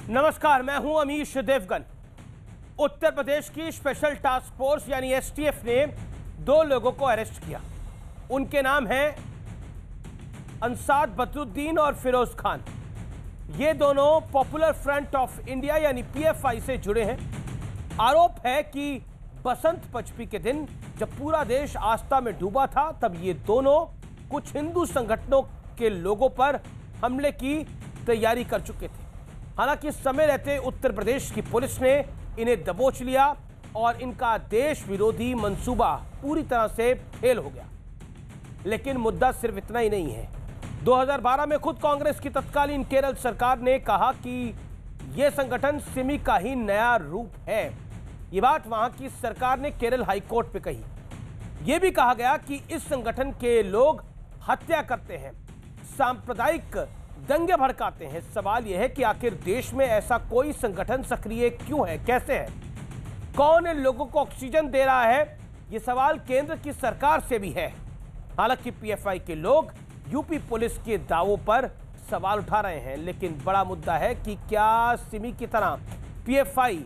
नमस्कार, मैं हूं अमीश देवगन। उत्तर प्रदेश की स्पेशल टास्क फोर्स यानी एसटीएफ ने 2 लोगों को अरेस्ट किया। उनके नाम हैं अंसाद बदरुद्दीन और फिरोज खान। ये दोनों पॉपुलर फ्रंट ऑफ इंडिया यानी पीएफआई से जुड़े हैं। आरोप है कि बसंत पंचमी के दिन जब पूरा देश आस्था में डूबा था, तब ये दोनों कुछ हिंदू संगठनों के लोगों पर हमले की तैयारी कर चुके थे। हालांकि समय रहते उत्तर प्रदेश की पुलिस ने इन्हें दबोच लिया और इनका देश विरोधी मंसूबा पूरी तरह से फेल हो गया। लेकिन मुद्दा सिर्फ इतना ही नहीं है। 2012 में खुद कांग्रेस की तत्कालीन केरल सरकार ने कहा कि यह संगठन सिमी का ही नया रूप है। ये बात वहां की सरकार ने केरल हाईकोर्ट पे कही। यह भी कहा गया कि इस संगठन के लोग हत्या करते हैं, सांप्रदायिक दंगे भड़काते हैं। सवाल यह है कि आखिर देश में ऐसा कोई संगठन सक्रिय क्यों है, कैसे है, कौन इन लोगों को ऑक्सीजन दे रहा है? यह सवाल केंद्र की सरकार से भी है। हालांकि पीएफआई के लोग यूपी पुलिस के दावों पर सवाल उठा रहे हैं, लेकिन बड़ा मुद्दा है कि क्या सिमी की तरह पीएफआई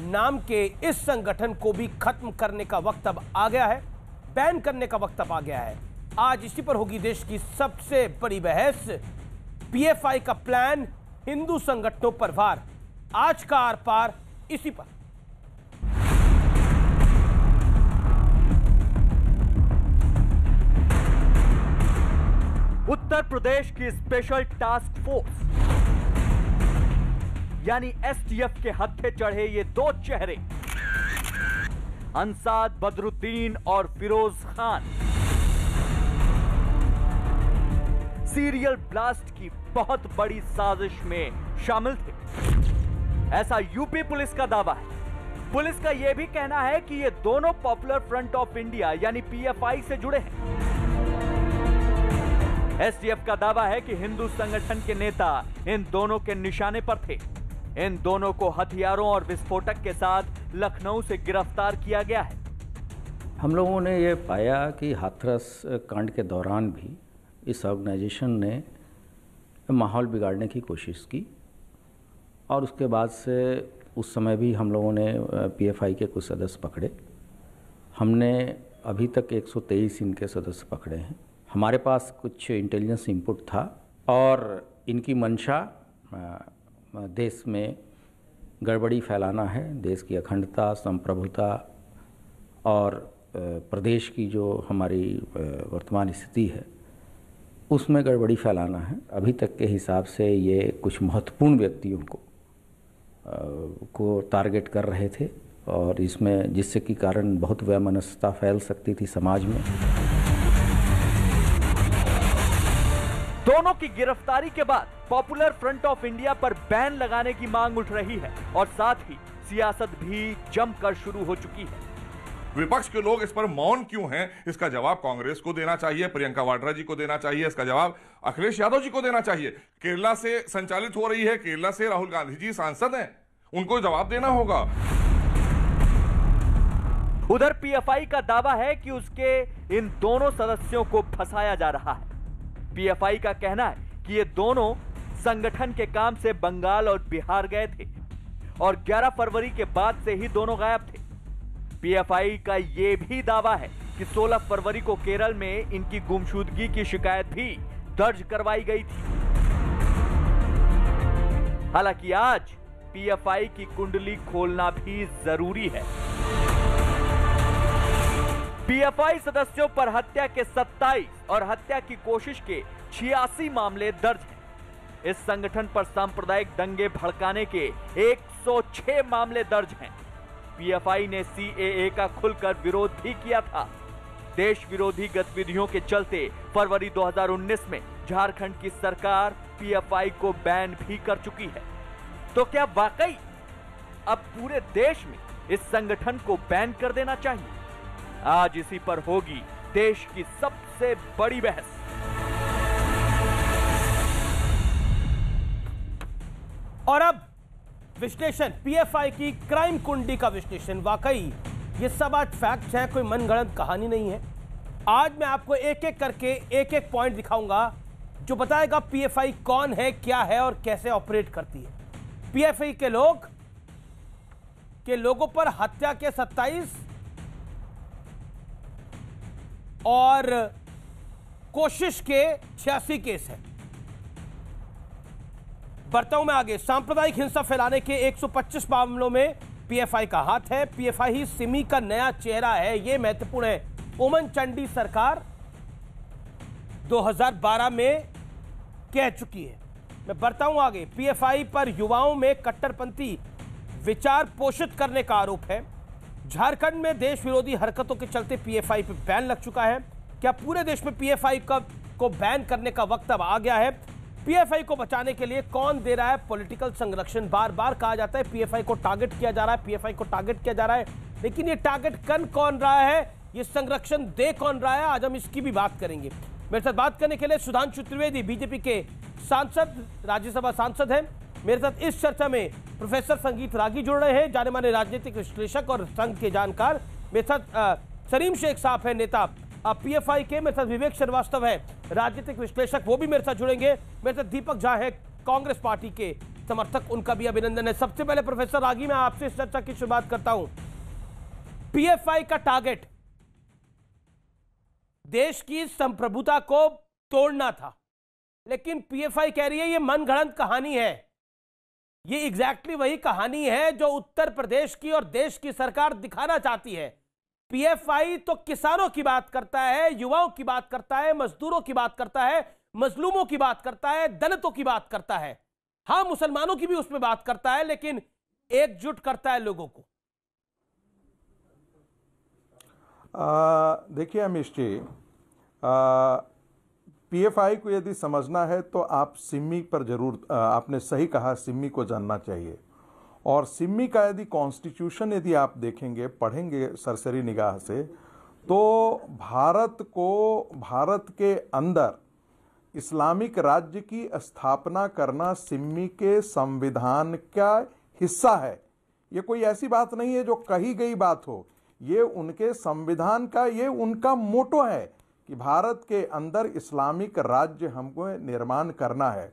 नाम के इस संगठन को भी खत्म करने का वक्त अब आ गया है, बैन करने का वक्त अब आ गया है। आज इसी पर होगी देश की सबसे बड़ी बहस। पीएफआई का प्लान हिंदू संगठनों पर वार। आज का आर पार इसी पर। उत्तर प्रदेश की स्पेशल टास्क फोर्स यानी एसटीएफ के हत्थे चढ़े ये 2 चेहरे, अंसाद बदरुद्दीन और फिरोज खान, सीरियल ब्लास्ट की बहुत बड़ी साजिश में शामिल थे, ऐसा यूपी पुलिस का दावा है। पुलिस का यह भी कहना है कि ये दोनों पॉपुलर फ्रंट ऑफ इंडिया यानी पीएफआई से जुड़े हैं। एसटीएफ का दावा है कि हिंदू संगठन के नेता इन दोनों के निशाने पर थे। इन दोनों को हथियारों और विस्फोटक के साथ लखनऊ से गिरफ्तार किया गया है। हम लोगों ने ये पाया कि हाथरस कांड के दौरान भी इस ऑर्गेनाइजेशन ने माहौल बिगाड़ने की कोशिश की और उसके बाद से उस समय भी हम लोगों ने पीएफआई के कुछ सदस्य पकड़े। हमने अभी तक 123 इनके सदस्य पकड़े हैं। हमारे पास कुछ इंटेलिजेंस इनपुट था और इनकी मंशा देश में गड़बड़ी फैलाना है, देश की अखंडता, संप्रभुता और प्रदेश की जो हमारी वर्तमान स्थिति है उसमें गड़बड़ी फैलाना है। अभी तक के हिसाब से ये कुछ महत्वपूर्ण व्यक्तियों को टारगेट कर रहे थे और इसमें जिससे कि कारण बहुत वैमनस्यता फैल सकती थी समाज में। दोनों की गिरफ्तारी के बाद पॉपुलर फ्रंट ऑफ इंडिया पर बैन लगाने की मांग उठ रही है और साथ ही सियासत भी जमकर शुरू हो चुकी है। विपक्ष के लोग इस पर मौन क्यों हैं, इसका जवाब कांग्रेस को देना चाहिए, प्रियंका वाड्रा जी को देना चाहिए, इसका जवाब अखिलेश यादव जी को देना चाहिए। केरला से संचालित हो रही है, केरला से राहुल गांधी जी सांसद हैं, उनको जवाब देना होगा। उधर पीएफआई का दावा है कि उसके इन दोनों सदस्यों को फंसाया जा रहा है। पीएफआई का कहना है कि ये दोनों संगठन के काम से बंगाल और बिहार गए थे और 11 फरवरी के बाद से ही दोनों गायब थे। पीएफआई का यह भी दावा है कि 16 फरवरी को केरल में इनकी गुमशुदगी की शिकायत भी दर्ज करवाई गई थी। हालांकि आज पीएफआई की कुंडली खोलना भी जरूरी है। पीएफआई सदस्यों पर हत्या के 27 और हत्या की कोशिश के 86 मामले दर्ज हैं। इस संगठन पर सांप्रदायिक दंगे भड़काने के 106 मामले दर्ज हैं। पीएफआई ने सीएए का खुलकर विरोध भी किया था। देश विरोधी गतिविधियों के चलते फरवरी 2019 में झारखंड की सरकार पीएफआई को बैन भी कर चुकी है। तो क्या वाकई अब पूरे देश में इस संगठन को बैन कर देना चाहिए? आज इसी पर होगी देश की सबसे बड़ी बहस। और अब विश्लेषण, पीएफआई की क्राइम कुंडली का विश्लेषण। वाकई ये सब आज फैक्ट्स हैं, कोई मनगढ़ंत कहानी नहीं है। आज मैं आपको एक एक करके एक एक पॉइंट दिखाऊंगा जो बताएगा पीएफआई कौन है, क्या है और कैसे ऑपरेट करती है। पीएफआई के लोगों पर हत्या के 27 और कोशिश के 86 केस हैं। बढ़ता हूं मैं आगे। सांप्रदायिक हिंसा फैलाने के 125 मामलों में पीएफआई का हाथ है। पीएफआई ही सिमी का नया चेहरा है, यह महत्वपूर्ण है। उमनचंडी सरकार 2012 में कह चुकी है। मैं बढ़ता हूं आगे। पीएफआई पर युवाओं में कट्टरपंथी विचार पोषित करने का आरोप है। झारखंड में देश विरोधी हरकतों के चलते पीएफआई पर बैन लग चुका है। क्या पूरे देश में पीएफआई को बैन करने का वक्त अब आ गया है? पीएफआई को बचाने के लिए कौन दे रहा है पॉलिटिकल संरक्षण? बार बार कहा जाता है पीएफआई को टारगेट किया जा रहा है, पीएफआई को टारगेट किया जा रहा है, लेकिन ये टारगेट कर कौन रहा है, ये संरक्षण दे कौन रहा है? आज हम इसकी भी बात करेंगे। मेरे साथ बात करने के लिए सुधांशु त्रिवेदी, बीजेपी के सांसद, राज्यसभा सांसद हैं। मेरे साथ इस चर्चा में प्रोफेसर संगीत रागी जुड़ रहे हैं, जाने माने राजनीतिक विश्लेषक और संघ के जानकार। मेरे साथ सलीम शेख साहब है, नेता पीएफआई के। मेरे साथ विवेक श्रीवास्तव है, राजनीतिक विश्लेषक, वो भी मेरे साथ जुड़ेंगे। मेरे साथ दीपक झा है, कांग्रेस पार्टी के समर्थक, उनका भी अभिनंदन है। सबसे पहले प्रोफेसर रागी, मैं आपसे इस चर्चा की शुरुआत करता हूं। पीएफआई का टारगेट देश की संप्रभुता को तोड़ना था, लेकिन पीएफआई कह रही है ये मनगढ़ंत कहानी है। ये एग्जैक्टली वही कहानी है जो उत्तर प्रदेश की और देश की सरकार दिखाना चाहती है। पीएफआई तो किसानों की बात करता है, युवाओं की बात करता है, मजदूरों की बात करता है, मजलूमों की बात करता है, दलितों की बात करता है, हां मुसलमानों की भी उसमें बात करता है, लेकिन एकजुट करता है लोगों को। देखिए अमीश जी, पीएफआई को यदि समझना है तो आप सिमी पर जरूर, आपने सही कहा, सिमी को जानना चाहिए। और सिमी का यदि कॉन्स्टिट्यूशन यदि आप देखेंगे, पढ़ेंगे सरसरी निगाह से, तो भारत के अंदर इस्लामिक राज्य की स्थापना करना सिमी के संविधान का हिस्सा है। ये कोई ऐसी बात नहीं है जो कही गई बात हो, ये उनके संविधान का, ये उनका मोटो है कि भारत के अंदर इस्लामिक राज्य हमको निर्माण करना है।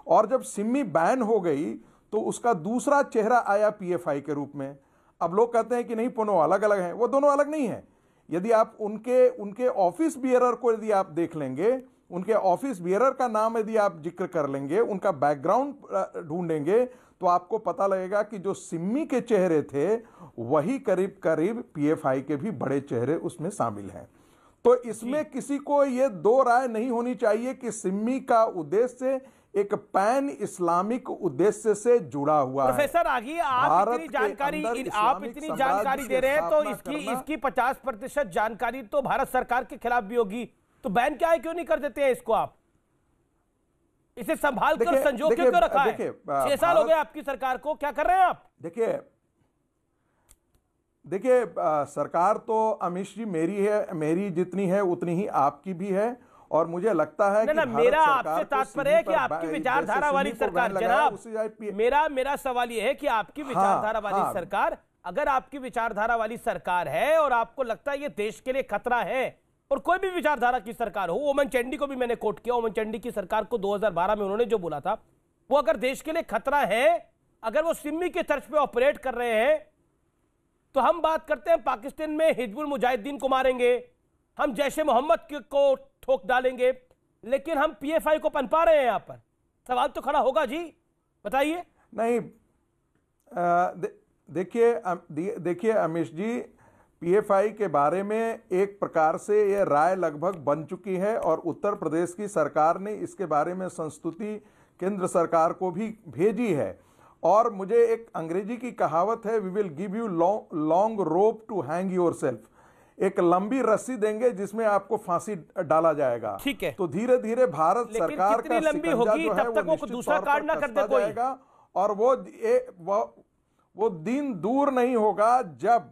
और जब सिमी बैन हो गई तो उसका दूसरा चेहरा आया पीएफआई के रूप में। अब लोग कहते हैं कि नहीं, दोनों अलग अलग हैं। वो दोनों अलग नहीं हैं। यदि आप उनके ऑफिस बियरर को यदि आप देख लेंगे, उनके ऑफिस बियरर का नाम यदि आप जिक्र कर लेंगे, उनका बैकग्राउंड ढूंढेंगे, तो आपको पता लगेगा कि जो सिमी के चेहरे थे वही करीब करीब पीएफआई के भी बड़े चेहरे उसमें शामिल हैं। तो इसमें किसी को ये दो राय नहीं होनी चाहिए कि सिमी का उद्देश्य एक पैन इस्लामिक उद्देश्य से जुड़ा हुआ है। प्रोफेसर आगी, आप इतनी जानकारी दे रहे हैं तो इसकी 50% जानकारी तो भारत सरकार के खिलाफ भी होगी, तो बैन क्या है, क्यों नहीं कर देते हैं इसको? आप इसे संभाल कर संजो क्यों रखा है? 6 साल हो गए आपकी सरकार को, क्या कर रहे हैं आप? देखिए सरकार तो अमीश जी मेरी जितनी है उतनी ही आपकी भी है। और मुझे लगता है कि मेरा आपसे तात्पर्य है कि आपकी विचारधारा वाली सरकार, जनाब मेरा सवाल यह है कि आपकी विचारधारा वाली सरकार, अगर आपकी विचारधारा वाली सरकार है और आपको लगता है ये देश के लिए खतरा है, और कोई भी विचारधारा की सरकार हो, ओमनचंडी को भी मैंने कोट किया, ओमनचंडी की सरकार को 2012 में उन्होंने जो बोला था, वो अगर देश के लिए खतरा है, अगर वो सिमी के तर्ज पे ऑपरेट कर रहे हैं, तो हम बात करते हैं पाकिस्तान में हिजबुल मुजाहिदीन को मारेंगे, हम जैशे मोहम्मद को ठोक डालेंगे, लेकिन हम पीएफआई को पनपा रहे हैं। यहां पर सवाल तो खड़ा होगा जी, बताइए। नहीं, देखिए अमीश जी, पीएफआई के बारे में एक प्रकार से ये राय लगभग बन चुकी है और उत्तर प्रदेश की सरकार ने इसके बारे में संस्तुति केंद्र सरकार को भी भेजी है। और मुझे एक अंग्रेजी की कहावत है, we will give you long rope to hang yourself, एक लंबी रस्सी देंगे जिसमें आपको फांसी डाला जाएगा। ठीक है, तो धीरे धीरे भारत सरकार का लंबी होगी तब तक वो दूसरा कार्ड ना कर दे कोई, और वो दिन दूर नहीं होगा जब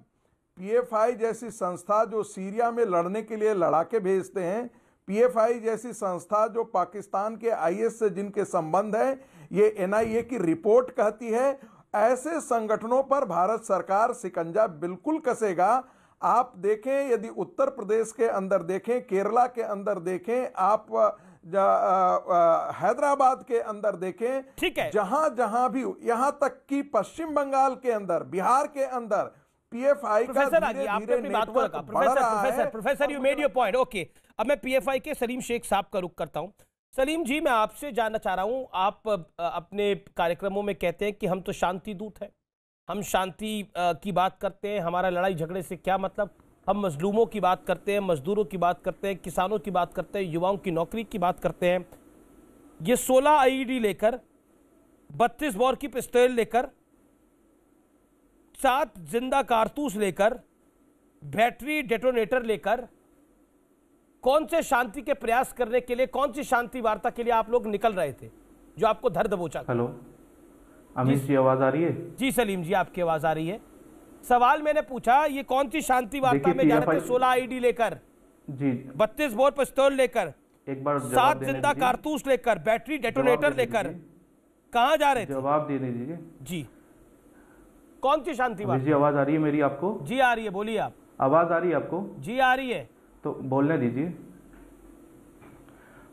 पीएफआई जैसी संस्था जो सीरिया में लड़ने के लिए लड़ाके भेजते हैं, पीएफआई जैसी संस्था जो पाकिस्तान के आईएस से जिनके संबंध है, ये एनआईए की रिपोर्ट कहती है, ऐसे संगठनों पर भारत सरकार शिकंजा बिल्कुल कसेगा। आप देखें, यदि उत्तर प्रदेश के अंदर देखें, केरला के अंदर देखें, आप हैदराबाद के अंदर देखें, ठीक है, जहां जहां भी, यहां तक कि पश्चिम बंगाल के अंदर, बिहार के अंदर पीएफआई का धीरे-धीरे नेटवर्क बढ़ रहा है। Professor you made your point. Okay, अब मैं पीएफआई के सलीम शेख साहब का रुख करता हूं। सलीम जी, मैं आपसे जानना चाह रहा हूं, आप अपने कार्यक्रमों में कहते हैं कि हम तो शांति दूत हैं, हम शांति की बात करते हैं, हमारा लड़ाई झगड़े से क्या मतलब, हम मजलूमों की बात करते हैं, मजदूरों की बात करते हैं, किसानों की बात करते हैं, युवाओं की नौकरी की बात करते हैं। ये 16 आईईडी लेकर, 32 बोर की पिस्तौल लेकर, 7 जिंदा कारतूस लेकर, बैटरी डेटोनेटर लेकर कौन से शांति के प्रयास करने के लिए, कौन सी शांति वार्ता के लिए आप लोग निकल रहे थे जो आपको धर दबोचा? हेलो अमित जी, आवाज आ रही है? जी सलीम जी, आपकी आवाज आ रही है। सवाल मैंने पूछा, ये कौन सी शांति वार्ता में जा रहे थे 16 आईडी लेकर, जी 32 बोर पिस्तौल लेकर, एक बार 7 जिंदा कारतूस लेकर, बैटरी डेटोनेटर लेकर, कहां जा रहे थे? जवाब दे दीजिए जी, कौन सी शांति वार्ता? जी आवाज आ रही है मेरी आपको? जी आ रही है, बोलिए आप। आवाज आ रही है आपको? जी आ रही है, तो बोलने दीजिए।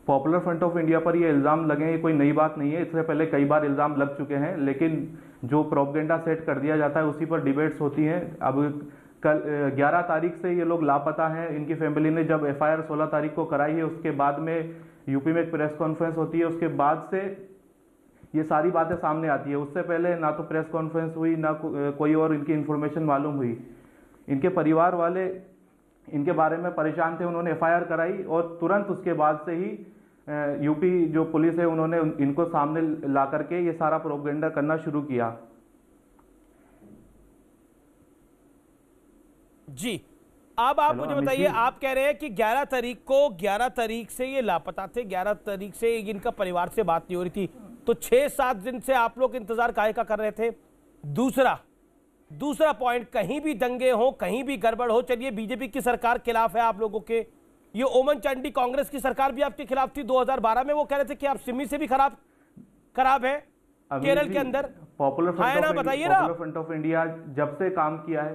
पॉपुलर फ्रंट ऑफ इंडिया पर ये इल्जाम लगे, ये कोई नई बात नहीं है, इससे पहले कई बार इल्जाम लग चुके हैं, लेकिन जो प्रोपेगेंडा सेट कर दिया जाता है उसी पर डिबेट्स होती हैं। अब कल 11 तारीख से ये लोग लापता हैं। इनकी फैमिली ने जब एफआईआर 16 तारीख को कराई है, उसके बाद में यूपी में एक प्रेस कॉन्फ्रेंस होती है, उसके बाद से ये सारी बातें सामने आती है। उससे पहले ना तो प्रेस कॉन्फ्रेंस हुई, ना कोई और इनकी इन्फॉर्मेशन मालूम हुई। इनके परिवार वाले इनके बारे में परेशान थे, उन्होंने एफआईआर कराई और तुरंत उसके बाद से ही यूपी जो पुलिस है उन्होंने इनको सामने ला करके ये सारा प्रोपेगेंडा करना शुरू किया। जी अब आप मुझे बताइए, आप कह रहे हैं कि 11 तारीख से ये लापता थे, 11 तारीख से इनका परिवार से बात नहीं हो रही थी, तो 6-7 दिन से आप लोग इंतजार काहे का कर रहे थे? दूसरा पॉइंट, कहीं भी दंगे हो, कहीं भी गड़बड़ हो, चलिए बीजेपी की सरकार खिलाफ है आप लोगों के, ये ओमन चांडी कांग्रेस की सरकार भी आपके खिलाफ थी 2012 में, वो कह रहे थे कि आप सिमी से भी खराब है केरल के अंदर। पॉपुलर फ्रंट ऑफ इंडिया जब से काम किया है,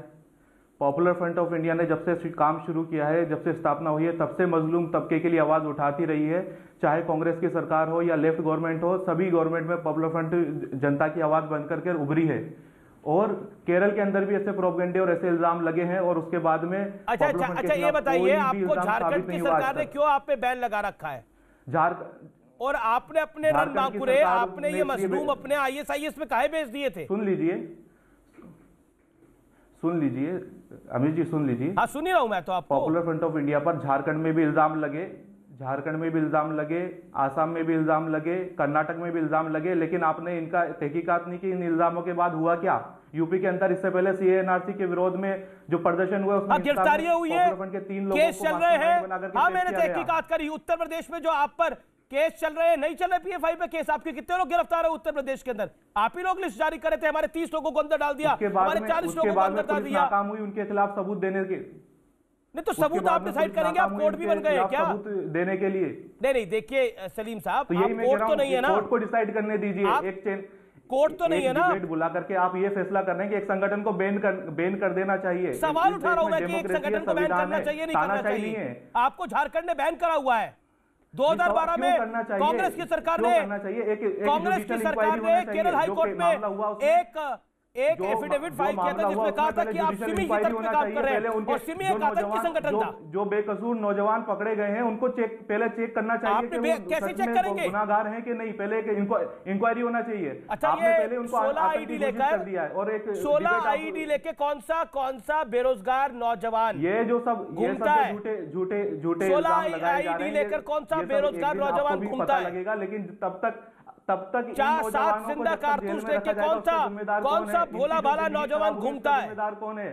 पॉपुलर फ्रंट ऑफ इंडिया ने जब से काम शुरू किया है, जब से स्थापना हुई है, तब से मजलूम तबके के लिए आवाज उठाती रही है। चाहे कांग्रेस की सरकार हो या लेफ्ट गवर्नमेंट हो, सभी गवर्नमेंट में पॉपुलर फ्रंट जनता की आवाज बनकर के उभरी है। और केरल के अंदर भी ऐसे प्रोपेगेंडे और ऐसे इल्जाम लगे हैं और उसके बाद में अच्छा, ये बताइए, आपको झारखंड की सरकार ने क्यों आप पे बैन लगा रखा है? और आपने अपने रन बांकुरे, आपने ये मजलूम अपने ISIS में काहे भेज दिए थे? सुन लीजिए अमित जी, सुन लीजिए। हाँ, सुन ही रहा हूं मैं तो आपको। पॉपुलर फ्रंट ऑफ इंडिया पर झारखंड में भी इल्जाम लगे, आसाम में भी इल्जाम लगे, कर्नाटक में भी इल्जाम लगे, लेकिन आपने इनका तहकीकात नहीं की। इन इल्जामों के बाद हुआ क्या? यूपी के अंदर इससे पहले CA/NRC के विरोध में जो प्रदर्शन हुआ उसमें गिरफ्तारियां हुई है, केस चल रहे हैं। हाँ, मैंने तहकीकात करी। उत्तर प्रदेश में जो आप पर केस चल रहे हैं, नहीं चल रहे PFI पे केस, आपके कितने लोग गिरफ्तार है उत्तर प्रदेश के अंदर? आप ही लोग लिस्ट जारी करे थे, हमारे 30 लोगों को अंदर डाल दिया, हमारे 40 लोगों को अंदर डाल दिया। नाकाम हुई, उनके खिलाफ सबूत देने के, नहीं तो सबूत आप डिसाइड करेंगे, आप कोर्ट भी बन गए हैं क्या सबूत देने के लिए? नहीं, देखिए सलीम साहब, तो यही कोर्ट तो नहीं है ना, कोर्ट को डिसाइड करने दीजिए। एक कोर्ट तो नहीं है ना, बुला करके आप ये फैसला कर रहे हैं कि एक संगठन को बैन कर देना चाहिए। सवाल उठा रहा हूं मैं कि एक संगठन को बैन करना चाहिए, नहीं करना चाहिए। आपको झारखंड ने बैन करा हुआ है 2012 में। कांग्रेस की सरकार ने केरल हाईकोर्ट में एक एफिडेविट फाइल किया था जिसमें कहा था कि आप सिमी की तरफ काम कर रहे हैं, और सिमी एक आतंकी संगठन था। जो बेकसूर नौजवान पकड़े गए हैं उनको पहले चेक करना चाहिए कि कैसे चेक करेंगे गुनाहगार हैं कि नहीं, पहले इंक्वायरी होना चाहिए। अच्छा, ये 16 आईडी लेकर और एक 16 आईडी लेके कौन सा बेरोजगार नौजवान ये जो सब घूमता है, झूठे 16 आईडी लेकर कौन सा बेरोजगार नौजवान घूमता है? लगेगा, लेकिन तब तक 4-7 जिंदा कारतूस लेके कौन सा भोला भाला नौजवान घूमता है? जिम्मेदार कौन है?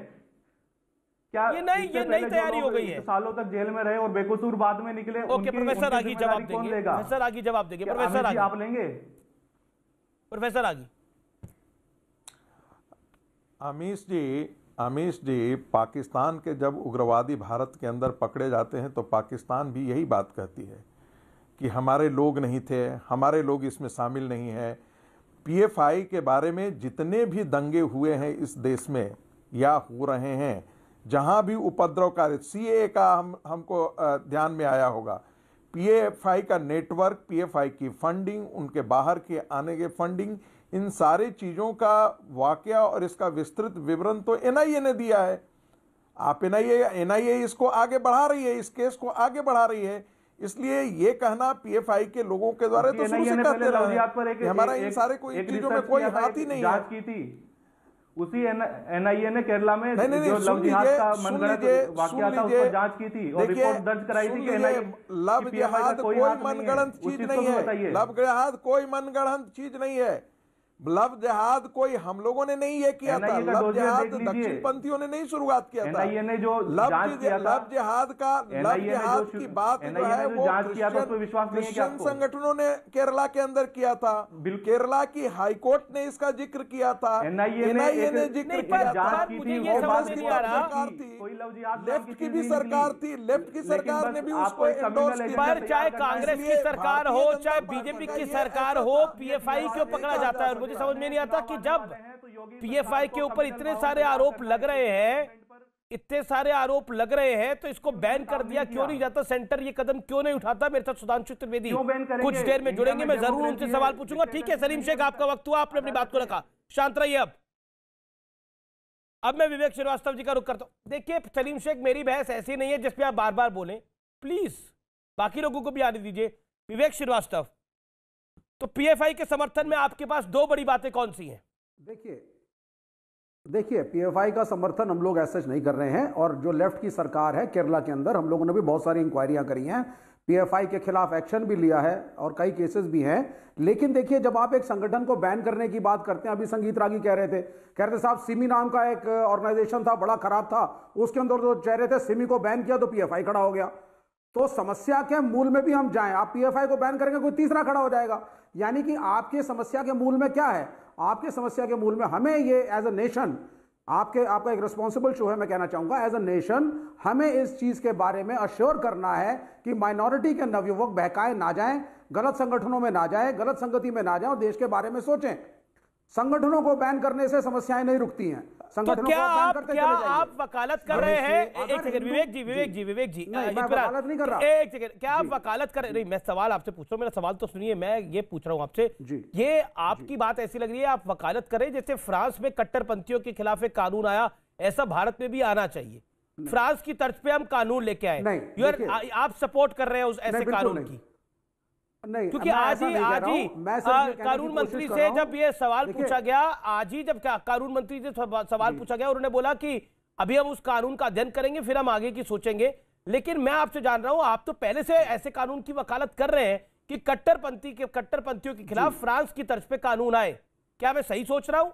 क्या ये नई तैयारी हो गई है? सालों तक जेल में रहे और बेकसूर बाद में निकले। ओके, प्रोफेसर आगी जवाब देंगे। प्रोफेसर आगी जवाब देंगे। प्रोफेसर आगी आप लेंगे? प्रोफेसर आगी। अमीश जी, पाकिस्तान के जब उग्रवादी भारत के अंदर पकड़े जाते हैं तो पाकिस्तान भी यही बात कहती है कि हमारे लोग नहीं थे, हमारे लोग इसमें शामिल नहीं हैं। PFI के बारे में जितने भी दंगे हुए हैं इस देश में या हो रहे हैं, जहां भी उपद्रवकारी, CA का हमको ध्यान में आया होगा, पीएफआई का नेटवर्क, पीएफआई की फंडिंग, उनके बाहर के आने के फंडिंग, इन सारी चीजों का वाकया और इसका विस्तृत विवरण तो एनआईए ने दिया है। आप एनआईए इसको आगे बढ़ा रही है, इस केस को आगे बढ़ा रही है। इसलिए ये कहना पीएफआई के लोगों के द्वारा तो शुरू से कहते रहे हैं हमारा इन सारे कोई चीजों में कोई हाथ ही नहीं जांच की थी। उसी एनआईए ने केरला में जो लव जिहाद का मनगढ़ंत वाकया था उस पर जांच की थी और रिपोर्ट दर्ज कराई थी कि एनआईए लव जिहाद कोई मनगढ़ंत चीज नहीं है। लव जिहाद कोई मनगढ़ंत चीज नहीं है। लव जिहाद कोई हम लोगों ने नहीं ये किया था। लव जिहाद दक्षिण पंथियों ने नहीं शुरुआत किया था। ने जो लव जिहाद की बात जो है वो क्रिश्चियन संगठनों ने केरला के अंदर किया था। केरला की हाईकोर्ट ने इसका जिक्र किया था। एनआईए ने जिक्र किया था। लेफ्ट की भी सरकार थी, लेफ्ट की सरकार ने भी उसको एंडोर्स किया। चाहे कांग्रेस की सरकार हो, चाहे बीजेपी की सरकार हो, पीएफआई क्यों पकड़ा जाता है? मुझे समझ में नहीं आता कि जब पीएफआई के ऊपर इतने सारे आरोप लग रहे हैं, इतने सारे आरोप लग रहे हैं, तो इसको बैन कर दिया क्यों नहीं जाता? सेंटर ये कदम क्यों नहीं उठाता? मेरे साथ सुधांशु त्रिवेदी कुछ देर में जुड़ेंगे, मैं जरूर उनसे सवाल पूछूंगा। ठीक है सलीम शेख, आपका वक्त हुआ, आपने अपनी बात को रखा, शांत रहिए। अब मैं विवेक श्रीवास्तव जी का रुख करता हूं। देखिए सलीम शेख, मेरी बहस ऐसी नहीं है जिसपे आप बार बार बोलें, प्लीज बाकी लोगों को भी आने दीजिए। विवेक श्रीवास्तव, तो पीएफआई के समर्थन में आपके पास दो बड़ी बातें कौन सी हैं? देखिए पीएफआई का समर्थन हम लोग ऐसा नहीं कर रहे हैं, और जो लेफ्ट की सरकार है केरला के अंदर, हम लोगों ने भी बहुत सारी इंक्वायरियां करी हैं, पीएफआई के खिलाफ एक्शन भी लिया है और कई केसेस भी हैं। लेकिन देखिए, जब आप एक संगठन को बैन करने की बात करते हैं, अभी संगीत रागी कह रहे थे साहब सिमी नाम का एक ऑर्गेनाइजेशन था, बड़ा खराब था, उसके अंदर जो चेहरे थे, सिमी को बैन किया तो पीएफआई खड़ा हो गया। तो समस्या के मूल में भी हम जाएं, आप पीएफआई को बैन करेंगे कोई तीसरा खड़ा हो जाएगा। यानी कि आपके समस्या के मूल में क्या है? आपके समस्या के मूल में हमें ये एज अ नेशन, आपका एक रिस्पॉन्सिबल शो है, मैं कहना चाहूंगा एज अ नेशन हमें इस चीज के बारे में अश्योर करना है कि माइनॉरिटी के नवयुवक बहकाए ना जाएं, गलत संगठनों में ना जाएं, गलत संगति में ना जाएं और देश के बारे में सोचें। संगठनों को बैन करने से समस्याएं नहीं रुकती हैं। तो क्या आप वकालत कर रहे हैं? एक सेकंड विवेक जी, मैं वकालत नहीं कर रहा। एक सेकंड, क्या आप वकालत कर रहे? नहीं, मैं सवाल आपसे पूछ रहा हूं, मेरा सवाल तो सुनिए, मैं ये पूछ रहा हूं आपसे, ये आपकी बात ऐसी लग रही है आप वकालत करें जैसे फ्रांस में कट्टरपंथियों के खिलाफ एक कानून आया, ऐसा भारत में भी आना चाहिए। फ्रांस की तर्ज पे हम कानून लेके आए, आप सपोर्ट कर रहे हैं उस ऐसे कानून की? नहीं, क्योंकि आज ही कानून मंत्री से जब ये सवाल पूछा गया, आज ही जब कानून मंत्री से सवाल पूछा गया, उन्होंने बोला कि अभी हम उस कानून का अध्ययन करेंगे, फिर हम आगे की सोचेंगे। लेकिन मैं आपसे जान रहा हूं, आप तो पहले से ऐसे कानून की वकालत कर रहे हैं कि कट्टरपंथियों के खिलाफ फ्रांस की तर्ज पे कानून आए। क्या मैं सही सोच रहा हूं?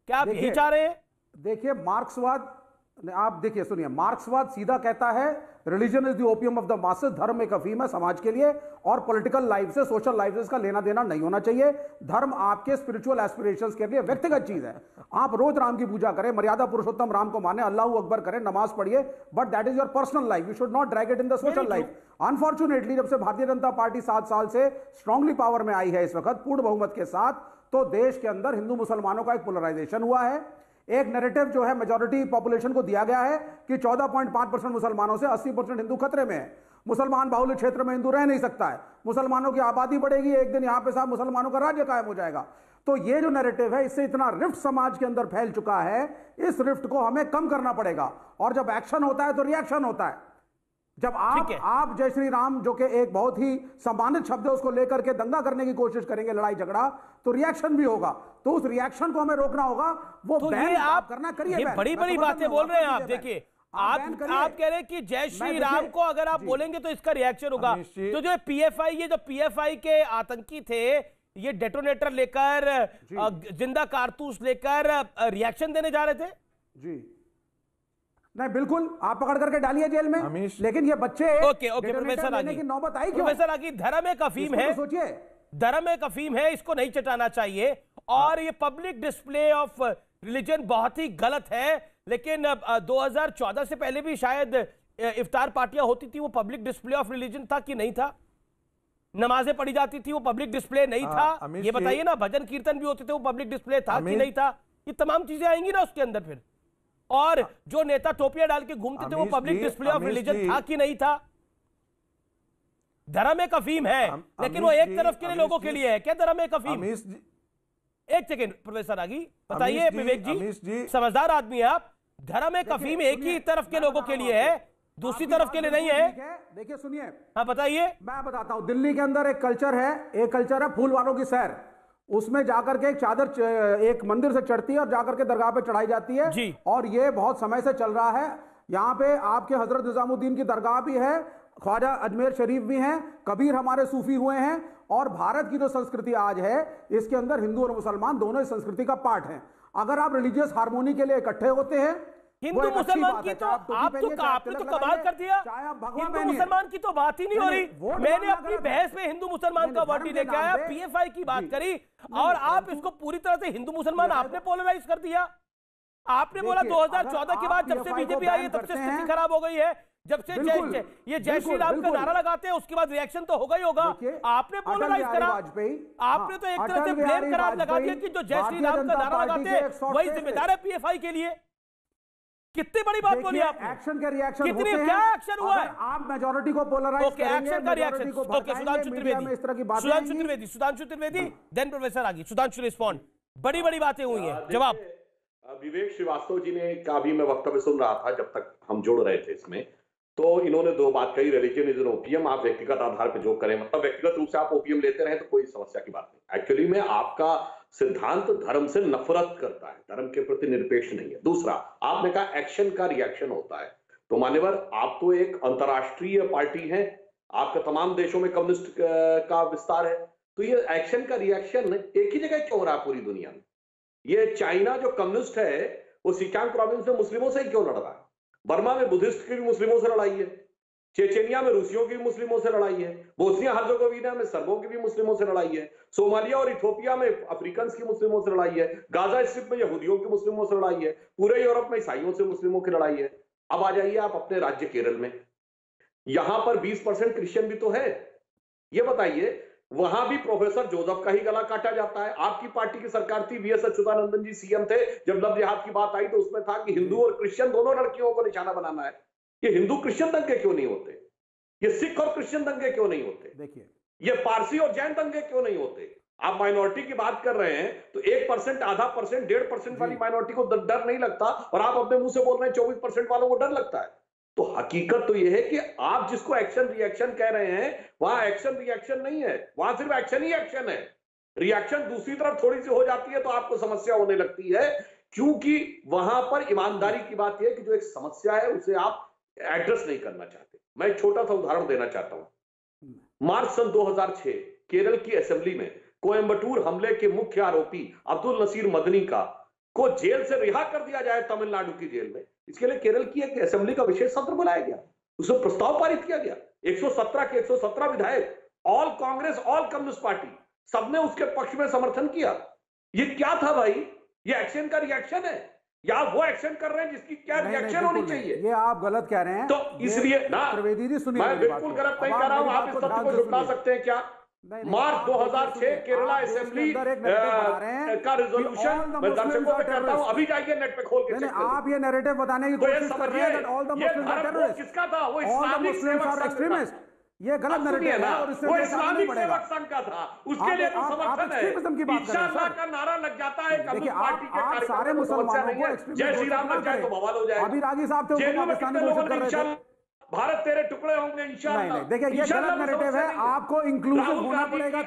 क्या आप यही चाह रहे हैं? देखिए मार्क्सवाद, आप देखिए सुनिए, मार्क्सवाद सीधा कहता है religion is the opium of the masses, धर्म एक अफीम है समाज के लिए, और पॉलिटिकल लाइफ से, सोशल लाइफ से इसका लेना देना नहीं होना चाहिए। धर्म आपके स्पिरिचुअल एस्पिरेशंस के लिए व्यक्तिगत चीज है। आप रोज राम की पूजा करें, मर्यादा पुरुषोत्तम राम को माने, अल्लाह अकबर करें, नमाज पढ़िए, but that is your personal life, you should not drag it in the social life. Unfortunately जब से भारतीय जनता पार्टी 7 साल से स्ट्रांगली पावर में आई है इस वक्त पूर्ण बहुमत के साथ, तो देश के अंदर हिंदू मुसलमानों का एक पोलराइजेशन हुआ है। एक नैरेटिव जो है मेजॉरिटी पॉपुलेशन को दिया गया है कि 14.5% मुसलमानों से 80% हिंदू खतरे में है। मुसलमान बाहुल्य क्षेत्र में हिंदू रह नहीं सकता है, मुसलमानों की आबादी बढ़ेगी, एक दिन यहां पे साहब मुसलमानों का राज्य कायम हो जाएगा। तो ये जो नैरेटिव है, इससे इतना रिफ्ट समाज के अंदर फैल चुका है, इस रिफ्ट को हमें कम करना पड़ेगा। और जब एक्शन होता है तो रिएक्शन होता है। जब आप जय श्री राम, जो कि एक बहुत ही सम्मानित शब्द है, उसको लेकर के दंगा करने की कोशिश करेंगे, लड़ाई झगड़ा, तो रिएक्शन भी होगा। तो उस रिएक्शन को हमें रोकना होगा। वो तो ये आप करना करिए, ये बड़ी बड़ी बातें बोल रहे हैं आप। देखिए आप कह रहे हैं कि जय श्री राम को अगर आप बोलेंगे तो इसका रिएक्शन होगा। तो जो पीएफआई के आतंकी थे, ये डेटोनेटर लेकर, जिंदा कारतूस लेकर रिएक्शन देने जा रहे थे। जी नहीं, बिल्कुल, आप पकड़ करके डालिए जेल में, लेकिन ये बच्चे ओके प्रोफेसर आगे की नौबत आई क्यों? प्रोफेसर आगे, धर्म एक अफीम है, सोचिए, धर्म एक अफीम है, इसको नहीं चटाना चाहिए। और ये पब्लिक डिस्प्ले ऑफ रिलीजन बहुत ही गलत है। लेकिन 2014 से पहले भी शायद इफ्तार पार्टियां होती थी, वो पब्लिक डिस्प्ले ऑफ रिलीजन था कि नहीं था? नमाजें पढ़ी जाती थी, वो पब्लिक डिस्प्ले नहीं था? ये बताइए ना, भजन कीर्तन भी होते थे, वो पब्लिक डिस्प्ले था कि नहीं था? ये तमाम चीजें आएंगी ना उसके अंदर फिर। और जो नेता टोपियां डाल के घूमते थे, वो पब्लिक डिस्प्ले ऑफ रिलीजन था कि नहीं था? धर्म एक अफीम है, लेकिन वो एक तरफ के लिए लोगों के लिए है क्या धर्म एक अफीम? एक सेकेंड प्रोफेसर आगी बताइए, विवेक जी समझदार आदमी है आप, धर्म एक अफीम एक ही तरफ के लोगों के लिए है, दूसरी तरफ के लिए नहीं है। देखिए सुनिए, हाँ बताइए। मैं बताता हूं, दिल्ली के अंदर एक कल्चर है फूल वालों की सैर। उसमें जाकर के एक चादर एक मंदिर से चढ़ती है और जाकर के दरगाह पे चढ़ाई जाती है जी। और ये बहुत समय से चल रहा है। यहाँ पे आपके हजरत निजामुद्दीन की दरगाह भी है, ख्वाजा अजमेर शरीफ भी हैं, कबीर हमारे सूफी हुए हैं, और भारत की जो संस्कृति आज है इसके अंदर हिंदू और मुसलमान दोनों इस संस्कृति का पार्ट है। अगर आप रिलीजियस हार्मोनी के लिए इकट्ठे होते हैं, हिंदू मुसलमान की तो आपने तो कमाल कर दिया, हिंदू मुसलमान की तो बात ही नहीं हो रही। मैंने अपनी बहस में हिंदू मुसलमान का वर्ड नहीं लेके आया, पीएफआई की बात करी, और आप इसको पूरी तरह से हिंदू मुसलमान आपने पोलराइज कर दिया। आपने बोला 2014 के बाद जब से बीजेपी आई है तब से स्थिति खराब हो गई है, जब से ये जय श्री राम का नारा लगाते हैं उसके बाद रिएक्शन तो होगा ही होगा। आपने पोलराइज करा, आपने तो एक तरह से ब्लेम करार लगा दिया कि जो जय श्री राम का नारा लगाते हैं वही जिम्मेदार है पीएफआई के लिए। कितनी बड़ी बात बोली आपने। एक्शन का रिएक्शन कितनी क्या एक्शन हुआ है? आप मेजॉरिटी को पोलराइज करेंगे, एक्शन का reaction. Okay, Sudhanshu Trivedi then professor आगे। सुधांशु रिस्पॉन्ड। बड़ी बड़ी बातें हुई हैं, जवाब। विवेक श्रीवास्तव जी ने का भी मैं वक्तव्य सुन रहा था जब तक हम जुड़ रहे थे इसमें, तो इन्होंने दो बात कही, रिलीजन इज एन ओपियम। आप व्यक्तिगत आधार पर जो करें, मतलब व्यक्तिगत रूप से आप ओपियम लेते रहे तो कोई समस्या की बात नहीं। एक्चुअली में आपका सिद्धांत धर्म से नफरत करता है, धर्म के प्रति निरपेक्ष नहीं है। दूसरा, आपने कहा एक्शन का रिएक्शन होता है, तो मान्यवर आप तो एक अंतरराष्ट्रीय पार्टी हैं, आपका तमाम देशों में कम्युनिस्ट का विस्तार है, तो ये एक्शन का रिएक्शन एक ही जगह क्यों हो रहा है पूरी दुनिया में? ये चाइना जो कम्युनिस्ट है वो सिकियांग प्रोविंस में मुस्लिमों से ही क्यों लड़ रहा है? बर्मा में बुद्धिस्ट की भी मुस्लिमों से लड़ाई है, चेचेनिया में रूसियों की भी मुस्लिमों से लड़ाई है, बोस्निया हर्जोगोविना में सर्बों की भी मुस्लिमों से लड़ाई है, सोमालिया और इथियोपिया में अफ्रीकन की मुस्लिमों से लड़ाई है, गाजा स्ट्रिप में यहूदियों की मुस्लिमों से लड़ाई है, पूरे यूरोप में ईसाइयों से मुस्लिमों की लड़ाई है। अब आ जाइए आप अपने राज्य केरल में, यहां पर 20% क्रिश्चियन भी तो है। ये बताइए, वहां भी प्रोफेसर जोसेफ का ही गला काटा जाता है। आपकी पार्टी की सरकार थी, वीएस अच्युतानंदन जी सीएम थे, जब लव जिहाद की बात आई तो उसमें था कि हिंदू और क्रिश्चियन दोनों लड़कियों को निशाना बनाना है। ये हिंदू क्रिश्चियन दंगे क्यों नहीं होते? ये सिख और क्रिश्चियन दंगे क्यों नहीं होते? देखिए, ये पारसी और जैन दंगे क्यों नहीं होते? आप माइनॉरिटी की बात कर रहे हैं तो 1%, आधा परसेंट, 1.5% वाली माइनॉरिटी को डर नहीं लगता, और आप अपने मुंह से बोल रहे हैं 24% वालों को डर लगता है। तो हकीकत तो यह है कि आप जिसको एक्शन रिएक्शन कह रहे हैं वहां एक्शन रिएक्शन नहीं है, वहां सिर्फ एक्शन ही एक्शन है। रिएक्शन दूसरी तरफ थोड़ी सी हो जाती है तो आपको समस्या होने लगती है, क्योंकि वहां पर ईमानदारी की बात यह है कि जो एक समस्या है उसे आप एड्रेस नहीं करना चाहते। मैं एक छोटा सा उदाहरण देना चाहता हूं। मार्च सन 2006 केरल की असेंबली में कोयम्बटूर हमले के मुख्य आरोपी अब्दुल नसीर मदनी को जेल से रिहा कर दिया जाए तमिलनाडु की जेल में। इसके लिए केरल की एक असेंबली का विशेष सत्र बुलाया गया, उसमें प्रस्ताव पारित किया गया। 117 के 117 विधायक, all Congress, all communist party, सबने उसके पक्ष में समर्थन किया। ये क्या था भाई? ये एक्शन का रिएक्शन है या वो एक्शन कर रहे हैं जिसकी क्या रिएक्शन होनी चाहिए? ये आप गलत कह रहे हैं। तो इसलिए ना, त्रिवेदी जी सुनिए, मैं बिल्कुल गलत नहीं कह रहा हूं, आप इस तथ्य को झुठला सकते हैं क्या? मार्च 2006 केरला असेंबली का रिजोल्यूशन, मैं दर्शकों को कहता हूं अभी जाइए नेट पे खोल के चेक करिए। आप ये नैरेटिव बताने की कोशिश कर रहे हैं all the Muslims are terrorist. किसका था? वो इस्लामिक सेवक एक्सट्रीमिस्ट। ये गलत नैरेटिव है और इससे वो इस्लामिक सेवक संघ का था, उसके लिए तो समर्थन है। इंशाअल्लाह का नारा लग जाता है कम्युनिस्ट पार्टी के कार्यकर्ताओं, सारे मुसलमानों को जय श्री राम लग जाए तो बवाल हो जाएगा। अभी रागी साहब थे, जेलों में कितने लोगों ने इंशाअल्लाह भारत तेरे टुकड़े होंगे इंशाअल्लाह। देखिए, ये गलत नैरेटिव है, आपको इंक्लूसिव होना पड़ेगा।